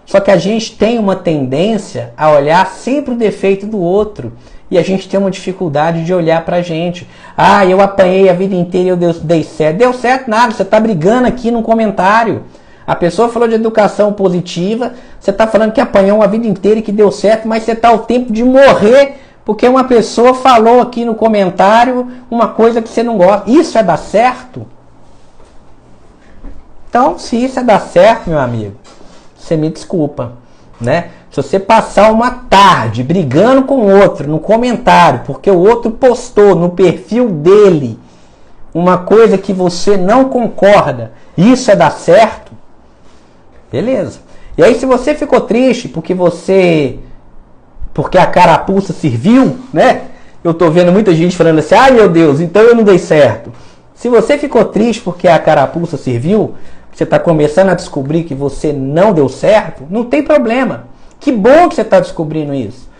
Só que a gente tem uma tendência a olhar sempre o defeito do outro. E a gente tem uma dificuldade de olhar pra gente. Ah, eu apanhei a vida inteira e eu dei certo. Deu certo nada, você tá brigando aqui no comentário. A pessoa falou de educação positiva, você está falando que apanhou a vida inteira e que deu certo, mas você está ao tempo de morrer porque uma pessoa falou aqui no comentário uma coisa que você não gosta. Isso é dar certo? Então, se isso é dar certo, meu amigo, você me desculpa, né? Se você passar uma tarde brigando com o outro no comentário, porque o outro postou no perfil dele uma coisa que você não concorda, isso é dar certo? Beleza. E aí se você ficou triste porque a carapuça serviu, né? Eu tô vendo muita gente falando assim, ai meu Deus, então eu não dei certo. Se você ficou triste porque a carapuça serviu, você está começando a descobrir que você não deu certo, não tem problema. Que bom que você está descobrindo isso.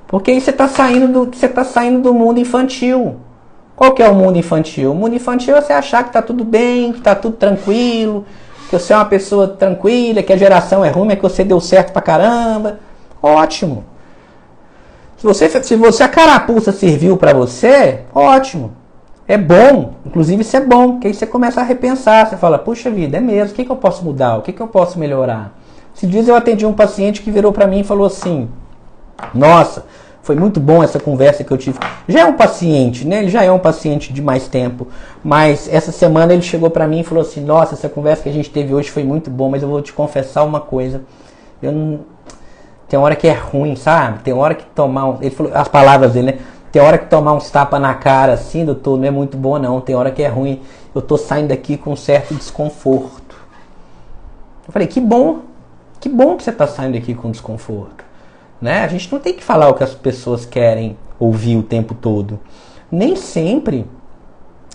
Porque aí você está saindo do mundo infantil. Qual que é o mundo infantil? O mundo infantil é você achar que está tudo bem, que está tudo tranquilo, que você é uma pessoa tranquila, que a geração é ruim, mas que você deu certo pra caramba. Ótimo. Se você a carapuça serviu pra você, ótimo. É bom. Inclusive isso é bom, porque aí você começa a repensar. Você fala, puxa vida, é mesmo. O que eu posso mudar? O que eu posso melhorar? Esses dias eu atendi um paciente que virou pra mim e falou assim, nossa, foi muito bom essa conversa que eu tive. Já é um paciente, né? Ele já é um paciente de mais tempo. Mas essa semana ele chegou pra mim e falou assim, nossa, essa conversa que a gente teve hoje foi muito bom, mas eu vou te confessar uma coisa. Tem hora que é ruim, sabe? Tem hora que tomar... Ele falou as palavras dele, né? Tem hora que tomar uns tapas na cara assim, doutor, não é muito bom não. Tem hora que é ruim. Eu tô saindo daqui com um certo desconforto. Eu falei, que bom. Que bom que você tá saindo daqui com desconforto. Né? A gente não tem que falar o que as pessoas querem ouvir o tempo todo. Nem sempre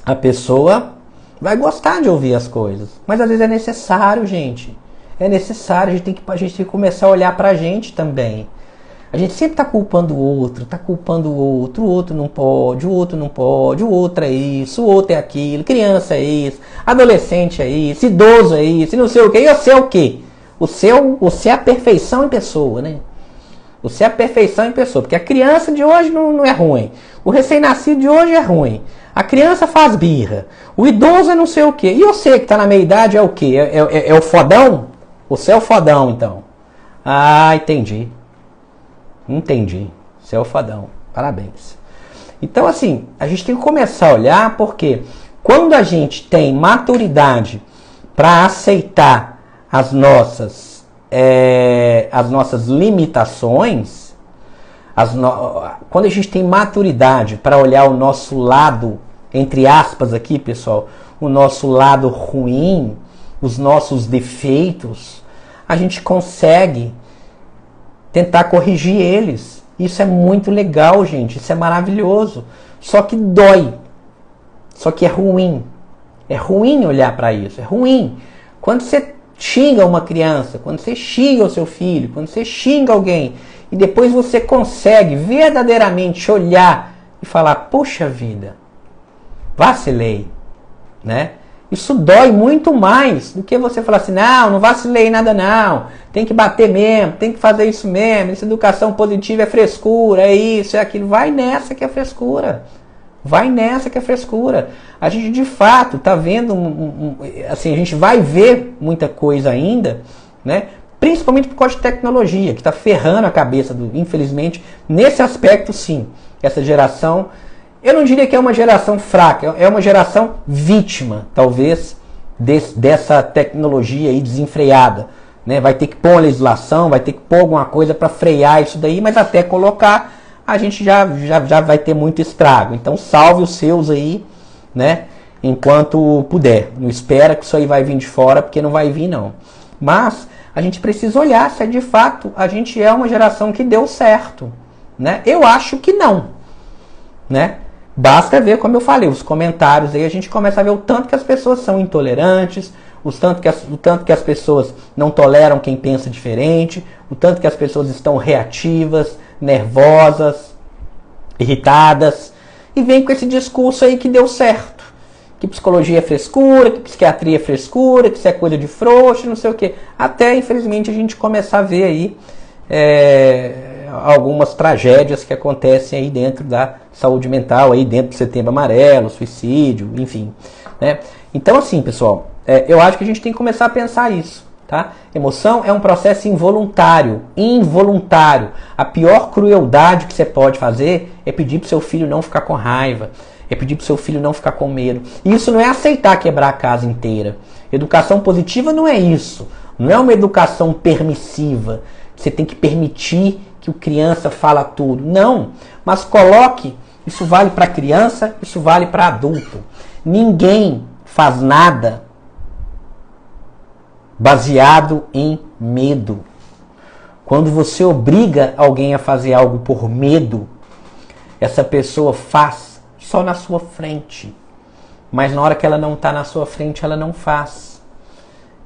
a pessoa vai gostar de ouvir as coisas. Mas às vezes é necessário, gente. É necessário. A gente tem que começar a olhar pra gente também. A gente sempre está culpando o outro, o outro não pode, o outro não pode, o outro é isso, o outro é aquilo, criança é isso, adolescente é isso, idoso é isso, e não sei o que. E você é o quê? Você é a perfeição em pessoa, né? Você é a perfeição em pessoa, porque a criança de hoje não é ruim, o recém-nascido de hoje é ruim, a criança faz birra, o idoso é não sei o quê. E você que está na meia-idade é o quê? É o fodão? Você é o fodão, então. Ah, entendi. Entendi. Você é o fodão. Parabéns. Então, assim, a gente tem que começar a olhar, porque quando a gente tem maturidade para aceitar as nossas limitações, quando a gente tem maturidade para olhar o nosso lado, entre aspas aqui, pessoal, o nosso lado ruim, os nossos defeitos, a gente consegue tentar corrigir eles. Isso é muito legal, gente. Isso é maravilhoso. Só que dói. Só que é ruim. É ruim olhar para isso. É ruim. Quando você xinga uma criança, quando você xinga o seu filho, quando você xinga alguém, e depois você consegue verdadeiramente olhar e falar, poxa vida, vacilei, né? Isso dói muito mais do que você falar assim, não vacilei nada não, tem que bater mesmo, tem que fazer isso mesmo, essa educação positiva é frescura, é isso, é aquilo. Vai nessa que é frescura. Vai nessa que é frescura. A gente de fato está vendo, assim, a gente vai ver muita coisa ainda, né? Principalmente por causa de tecnologia, que está ferrando a cabeça, infelizmente, nesse aspecto sim. Essa geração, eu não diria que é uma geração fraca, é uma geração vítima, talvez, dessa tecnologia aí desenfreada. Né? Vai ter que pôr uma legislação, vai ter que pôr alguma coisa para frear isso daí, mas até colocar, a gente já vai ter muito estrago. Então salve os seus aí, né? Enquanto puder. Não espera que isso aí vai vir de fora, porque não vai vir não. Mas a gente precisa olhar se de fato a gente é uma geração que deu certo. Né? Eu acho que não. Né? Basta ver, como eu falei, os comentários aí, a gente começa a ver o tanto que as pessoas são intolerantes, o tanto que as pessoas não toleram quem pensa diferente, o tanto que as pessoas estão reativas, nervosas, irritadas, e vem com esse discurso aí que deu certo. Que psicologia é frescura, que psiquiatria é frescura, que isso é coisa de frouxo, não sei o quê. Até, infelizmente, a gente começar a ver aí algumas tragédias que acontecem aí dentro da saúde mental, aí dentro do Setembro Amarelo, suicídio, enfim. Né? Então, assim, pessoal, eu acho que a gente tem que começar a pensar isso. Tá? Emoção é um processo involuntário. A pior crueldade que você pode fazer é pedir para o seu filho não ficar com raiva, é pedir para o seu filho não ficar com medo. E isso não é aceitar quebrar a casa inteira. Educação positiva não é isso. Não é uma educação permissiva. Você tem que permitir que o criança fala tudo. Não. Mas coloque, isso vale para criança, isso vale para adulto. Ninguém faz nada baseado em medo. Quando você obriga alguém a fazer algo por medo, essa pessoa faz só na sua frente. Mas na hora que ela não está na sua frente, ela não faz.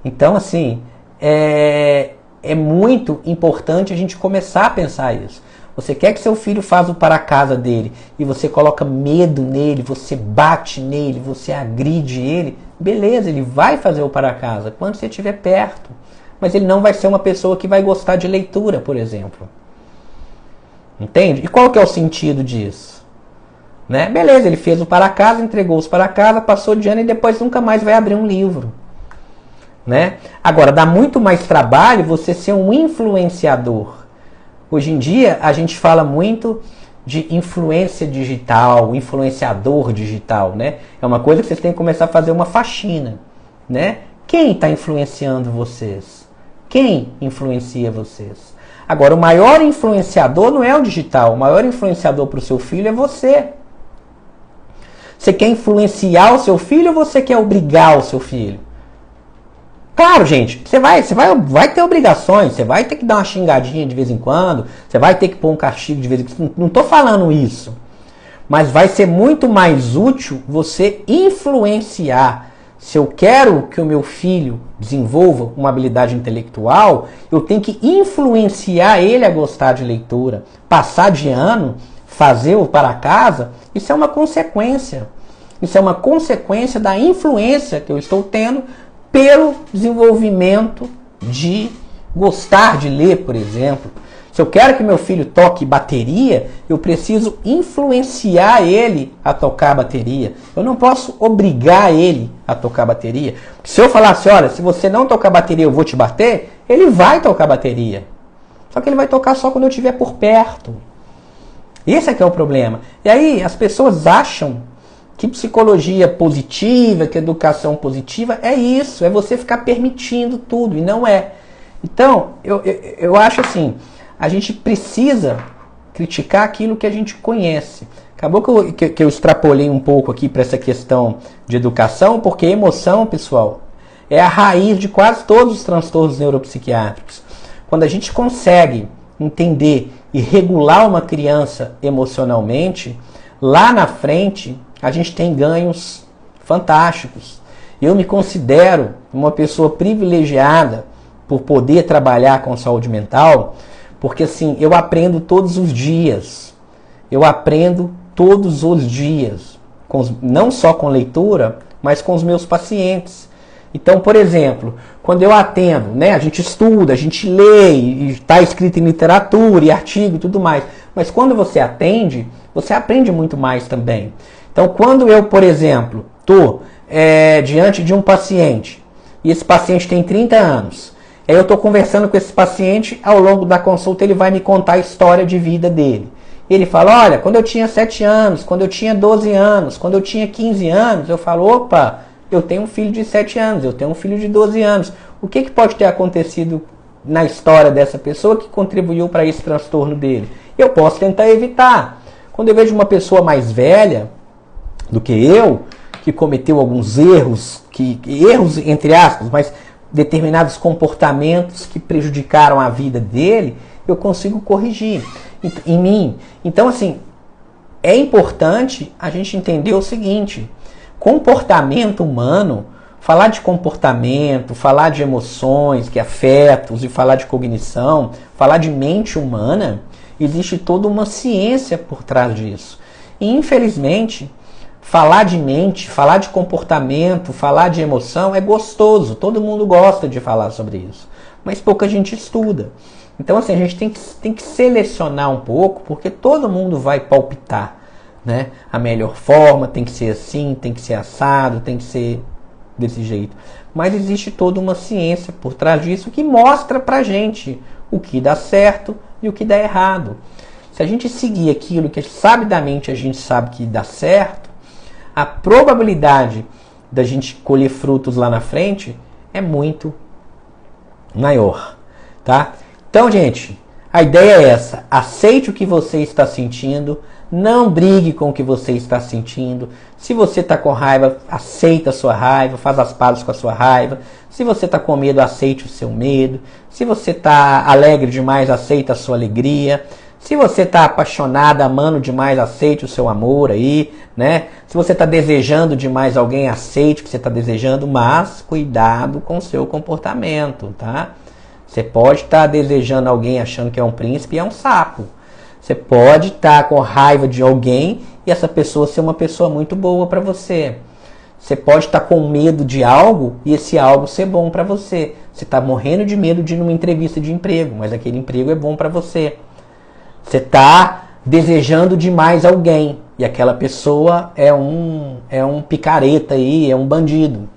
Então, assim, é muito importante a gente começar a pensar isso. Você quer que seu filho faça o para casa dele e você coloca medo nele, você bate nele, você agride ele, beleza, ele vai fazer o para casa quando você estiver perto. Mas ele não vai ser uma pessoa que vai gostar de leitura, por exemplo. Entende? E qual que é o sentido disso? Né? Beleza, ele fez o para casa, entregou os para casa, passou de ano e depois nunca mais vai abrir um livro. Né? Agora, dá muito mais trabalho você ser um influenciador. Hoje em dia, a gente fala muito de influência digital, influenciador digital, né? É uma coisa que vocês têm que começar a fazer uma faxina, né? Quem está influenciando vocês? Quem influencia vocês? Agora, o maior influenciador não é o digital. O maior influenciador para o seu filho é você. Você quer influenciar o seu filho ou você quer obrigar o seu filho? Claro, gente, você vai ter obrigações, você vai ter que dar uma xingadinha de vez em quando, você vai ter que pôr um castigo de vez em quando. Não estou falando isso. Mas vai ser muito mais útil você influenciar. Se eu quero que o meu filho desenvolva uma habilidade intelectual, eu tenho que influenciar ele a gostar de leitura. Passar de ano, fazer o para casa, isso é uma consequência. Isso é uma consequência da influência que eu estou tendo pelo desenvolvimento de gostar de ler, por exemplo. Se eu quero que meu filho toque bateria, eu preciso influenciar ele a tocar bateria. Eu não posso obrigar ele a tocar bateria. Porque se eu falar assim, olha, se você não tocar bateria eu vou te bater, ele vai tocar bateria. Só que ele vai tocar só quando eu estiver por perto. Esse é que é o problema. E aí as pessoas acham que psicologia positiva, que educação positiva é isso, é você ficar permitindo tudo, e não é. Então, eu acho assim, a gente precisa criticar aquilo que a gente conhece. Acabou que eu extrapolei um pouco aqui para essa questão de educação, porque emoção, pessoal, é a raiz de quase todos os transtornos neuropsiquiátricos. Quando a gente consegue entender e regular uma criança emocionalmente, lá na frente a gente tem ganhos fantásticos. Eu me considero uma pessoa privilegiada por poder trabalhar com saúde mental, porque assim, eu aprendo todos os dias. Eu aprendo todos os dias, não só com leitura, mas com os meus pacientes. Então, por exemplo, quando eu atendo, né, a gente estuda, a gente lê, e está escrito em literatura e artigo e tudo mais, mas quando você atende, você aprende muito mais também. Então, quando eu, por exemplo, estou diante de um paciente, e esse paciente tem 30 anos, aí eu estou conversando com esse paciente, ao longo da consulta ele vai me contar a história de vida dele. Ele fala, olha, quando eu tinha 7 anos, quando eu tinha 12 anos, quando eu tinha 15 anos, eu falo, opa, eu tenho um filho de 7 anos, eu tenho um filho de 12 anos. O que pode ter acontecido na história dessa pessoa que contribuiu para esse transtorno dele? Eu posso tentar evitar. Quando eu vejo uma pessoa mais velha do que eu, que cometeu alguns erros, erros entre aspas, mas determinados comportamentos que prejudicaram a vida dele, eu consigo corrigir em mim. Então, assim, é importante a gente entender o seguinte: comportamento humano, falar de comportamento, falar de emoções, que afetos, e falar de cognição, falar de mente humana, existe toda uma ciência por trás disso. E, infelizmente, falar de mente, falar de comportamento, falar de emoção é gostoso. Todo mundo gosta de falar sobre isso. Mas pouca gente estuda. Então, assim, a gente tem que selecionar um pouco, porque todo mundo vai palpitar, né? A melhor forma tem que ser assim, tem que ser assado, tem que ser desse jeito. Mas existe toda uma ciência por trás disso que mostra pra gente o que dá certo e o que dá errado. Se a gente seguir aquilo que sabidamente a gente sabe que dá certo, a probabilidade da gente colher frutos lá na frente é muito maior, tá? Então, gente, a ideia é essa: aceite o que você está sentindo, não brigue com o que você está sentindo. Se você está com raiva, aceita a sua raiva, faz as pazes com a sua raiva. Se você está com medo, aceite o seu medo. Se você está alegre demais, aceita a sua alegria. Se você está apaixonado, amando demais, aceite o seu amor aí, né? Se você está desejando demais alguém, aceite o que você está desejando, mas cuidado com o seu comportamento, tá? Você pode estar desejando alguém achando que é um príncipe e é um sapo. Você pode estar com raiva de alguém e essa pessoa ser uma pessoa muito boa para você. Você pode estar com medo de algo e esse algo ser bom para você. Você está morrendo de medo de ir numa entrevista de emprego, mas aquele emprego é bom para você. Você está desejando demais alguém e aquela pessoa é um picareta aí, é um bandido,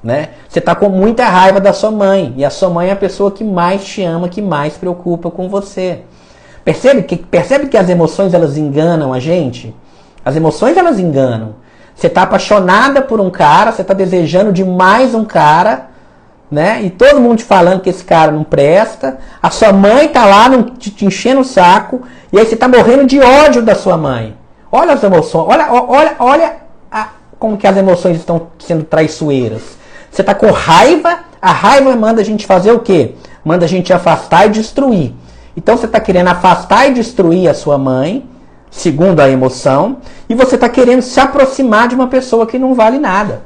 né? Você está com muita raiva da sua mãe e a sua mãe é a pessoa que mais te ama, que mais se preocupa com você. Percebe que as emoções elas enganam a gente? As emoções elas enganam. Você está apaixonada por um cara, você está desejando demais um cara, né? E todo mundo te falando que esse cara não presta. A sua mãe está lá te enchendo o saco e aí você está morrendo de ódio da sua mãe. Olha as emoções, olha como que as emoções estão sendo traiçoeiras. Você está com raiva, a raiva manda a gente fazer o quê? Manda a gente afastar e destruir. Então você está querendo afastar e destruir a sua mãe, segundo a emoção, e você está querendo se aproximar de uma pessoa que não vale nada.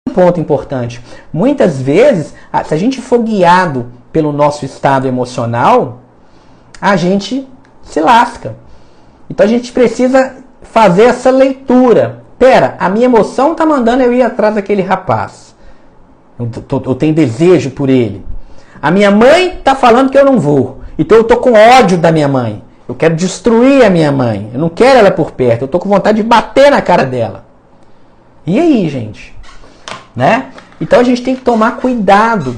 Um ponto importante. Muitas vezes, se a gente for guiado pelo nosso estado emocional, a gente se lasca. Então a gente precisa fazer essa leitura. Pera, a minha emoção está mandando eu ir atrás daquele rapaz. Eu tenho desejo por ele. A minha mãe está falando que eu não vou. Então eu estou com ódio da minha mãe. Eu quero destruir a minha mãe. Eu não quero ela por perto. Eu estou com vontade de bater na cara dela. E aí, gente? Né? Então a gente tem que tomar cuidado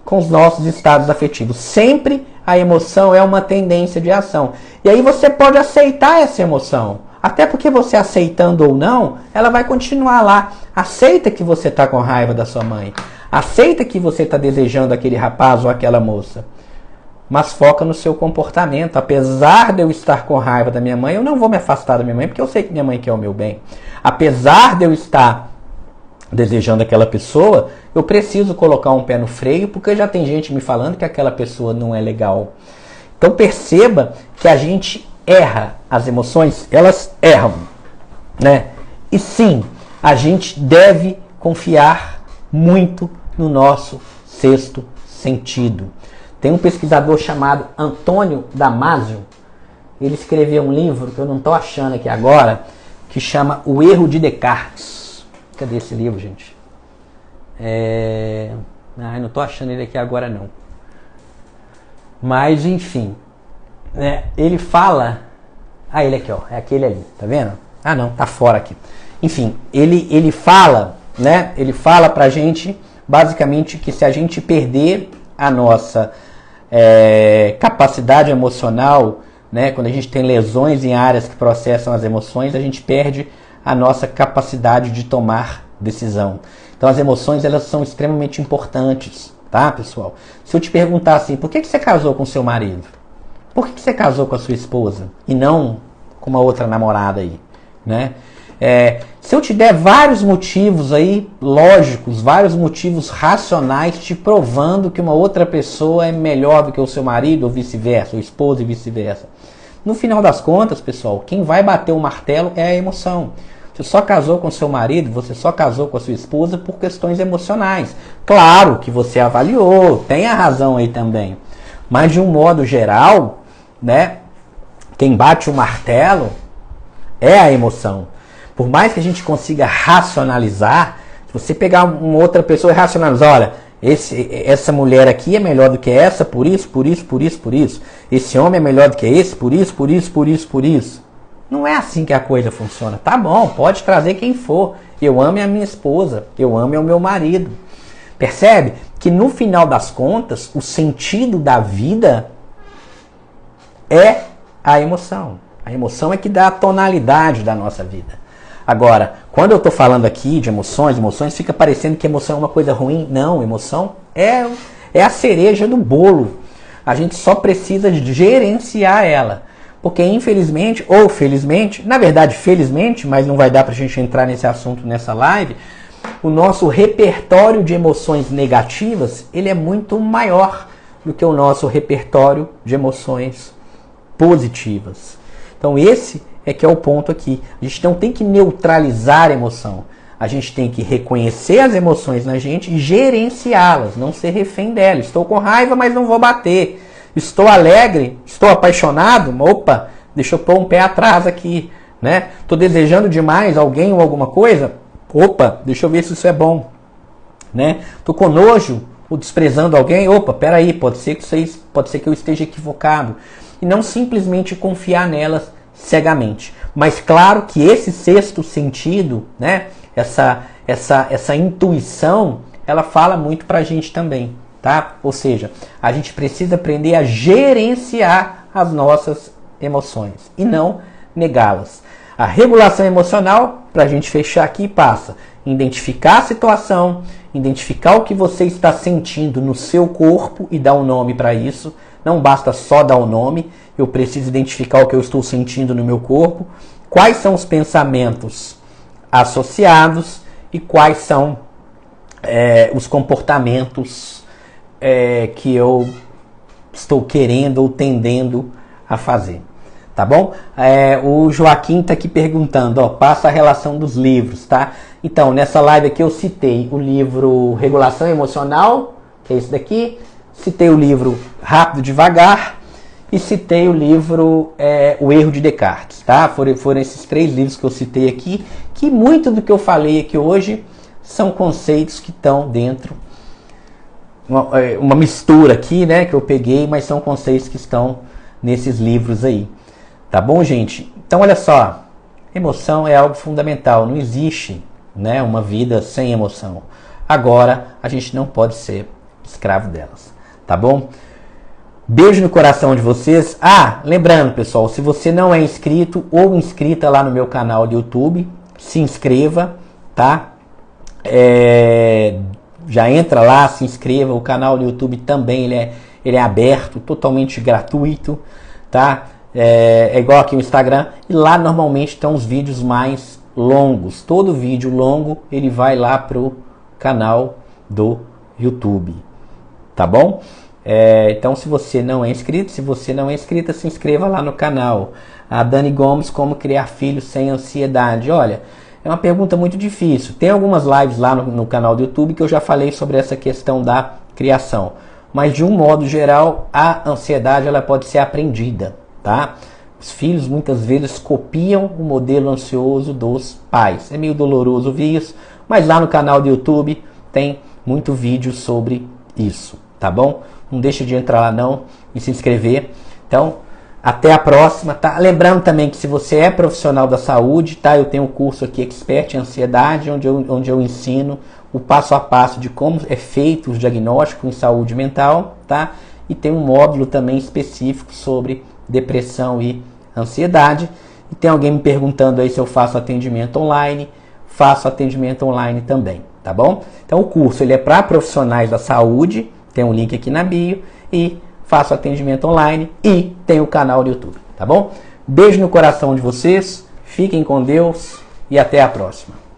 com os nossos estados afetivos. Sempre a emoção é uma tendência de ação. E aí você pode aceitar essa emoção. Até porque você aceitando ou não, ela vai continuar lá. Aceita que você está com raiva da sua mãe. Aceita que você está desejando aquele rapaz ou aquela moça. Mas foca no seu comportamento. Apesar de eu estar com raiva da minha mãe, eu não vou me afastar da minha mãe, porque eu sei que minha mãe quer o meu bem. Apesar de eu estar desejando aquela pessoa, eu preciso colocar um pé no freio, porque já tem gente me falando que aquela pessoa não é legal. Então perceba que a gente erra. As emoções, elas erram, né? E sim, a gente deve confiar muito no nosso sexto sentido. Tem um pesquisador chamado Antônio Damasio. Ele escreveu um livro que eu não estou achando aqui agora, que chama O Erro de Descartes. Cadê esse livro, gente? Não estou achando ele aqui agora não. Mas, enfim, ele fala... ele aqui, ó, é aquele ali, tá vendo? Não, tá fora aqui. Enfim, ele fala, né? Ele fala pra gente, basicamente, que se a gente perder a nossa capacidade emocional, né? Quando a gente tem lesões em áreas que processam as emoções, a gente perde a nossa capacidade de tomar decisão. Então, as emoções, elas são extremamente importantes, tá, pessoal? Se eu te perguntar assim, por que você casou com seu marido? Por que você casou com a sua esposa e não com uma outra namorada aí, né? Se eu te der vários motivos aí, lógicos, vários motivos racionais te provando que uma outra pessoa é melhor do que o seu marido ou vice-versa, ou esposa e vice-versa. No final das contas, pessoal, quem vai bater o martelo é a emoção. Você só casou com seu marido, você só casou com a sua esposa por questões emocionais. Claro que você avaliou, tem a razão aí também. Mas de um modo geral, né, quem bate o martelo é a emoção. Por mais que a gente consiga racionalizar, se você pegar uma outra pessoa e racionalizar, olha, essa mulher aqui é melhor do que essa, por isso, por isso, por isso, por isso. Esse homem é melhor do que esse, por isso, por isso, por isso, por isso. Não é assim que a coisa funciona. Tá bom, pode trazer quem for. Eu amo a minha esposa, eu amo o meu marido. Percebe que no final das contas, o sentido da vida é a emoção. A emoção é que dá a tonalidade da nossa vida. Agora, quando eu estou falando aqui de emoções fica parecendo que emoção é uma coisa ruim. Não, emoção é a cereja do bolo. A gente só precisa gerenciar ela. Porque infelizmente, ou felizmente, na verdade felizmente, mas não vai dar para a gente entrar nesse assunto nessa live, o nosso repertório de emoções negativas, ele é muito maior do que o nosso repertório de emoções positivas. Então esse é que é o ponto aqui. A gente não tem que neutralizar a emoção. A gente tem que reconhecer as emoções na gente e gerenciá-las, não ser refém delas. Estou com raiva, mas não vou bater. Estou alegre, estou apaixonado, opa, deixa eu pôr um pé atrás aqui, né? Estou desejando demais alguém ou alguma coisa, opa, deixa eu ver se isso é bom, né? Estou com nojo ou desprezando alguém, opa, peraí, pode ser que eu esteja equivocado. E não simplesmente confiar nelas cegamente. Mas claro que esse sexto sentido, né? Essa intuição, ela fala muito pra gente também. Tá? Ou seja, a gente precisa aprender a gerenciar as nossas emoções e não negá-las. A regulação emocional, para a gente fechar aqui, passa identificar a situação, identificar o que você está sentindo no seu corpo e dar um nome para isso. Não basta só dar um nome, eu preciso identificar o que eu estou sentindo no meu corpo, quais são os pensamentos associados e quais são os comportamentos que eu estou querendo ou tendendo a fazer, tá bom? O Joaquim está aqui perguntando, passa a relação dos livros, tá? Então, nessa live aqui eu citei o livro Regulação Emocional, que é esse daqui, citei o livro Rápido e Devagar e citei o livro O Erro de Descartes, tá? Foram esses 3 livros que eu citei aqui, que muito do que eu falei aqui hoje são conceitos que estão dentro uma mistura aqui, né, que eu peguei, mas são conceitos que estão nesses livros aí. Tá bom, gente? Então, olha só. Emoção é algo fundamental. Não existe, né, uma vida sem emoção. Agora, a gente não pode ser escravo delas. Tá bom? Beijo no coração de vocês. Lembrando, pessoal, se você não é inscrito ou inscrita lá no meu canal do YouTube, se inscreva, tá? Já entra lá, se inscreva. O canal do YouTube também ele é aberto, totalmente gratuito, tá? É igual aqui o Instagram. E lá normalmente estão os vídeos mais longos. Todo vídeo longo ele vai lá pro canal do YouTube, tá bom? Então se você não é inscrito, se inscreva lá no canal. A Dani Gomes, como criar filhos sem ansiedade. Olha, é uma pergunta muito difícil. Tem algumas lives lá no canal do YouTube que eu já falei sobre essa questão da criação. mas de um modo geral, a ansiedade ela pode ser aprendida, tá? Os filhos muitas vezes copiam o modelo ansioso dos pais. É meio doloroso ouvir isso, mas lá no canal do YouTube tem muito vídeo sobre isso, tá bom? Não deixa de entrar lá não e se inscrever. Então, até a próxima, tá? Lembrando também que se você é profissional da saúde, tá? Eu tenho um curso aqui, Expert em Ansiedade, onde eu ensino o passo a passo de como é feito o diagnóstico em saúde mental, tá? E tem um módulo também específico sobre depressão e ansiedade. E tem alguém me perguntando aí se eu faço atendimento online. Faço atendimento online também, tá bom? Então o curso ele é para profissionais da saúde, tem um link aqui na bio, e faço atendimento online e tem o canal do YouTube, tá bom? Beijo no coração de vocês, fiquem com Deus e até a próxima.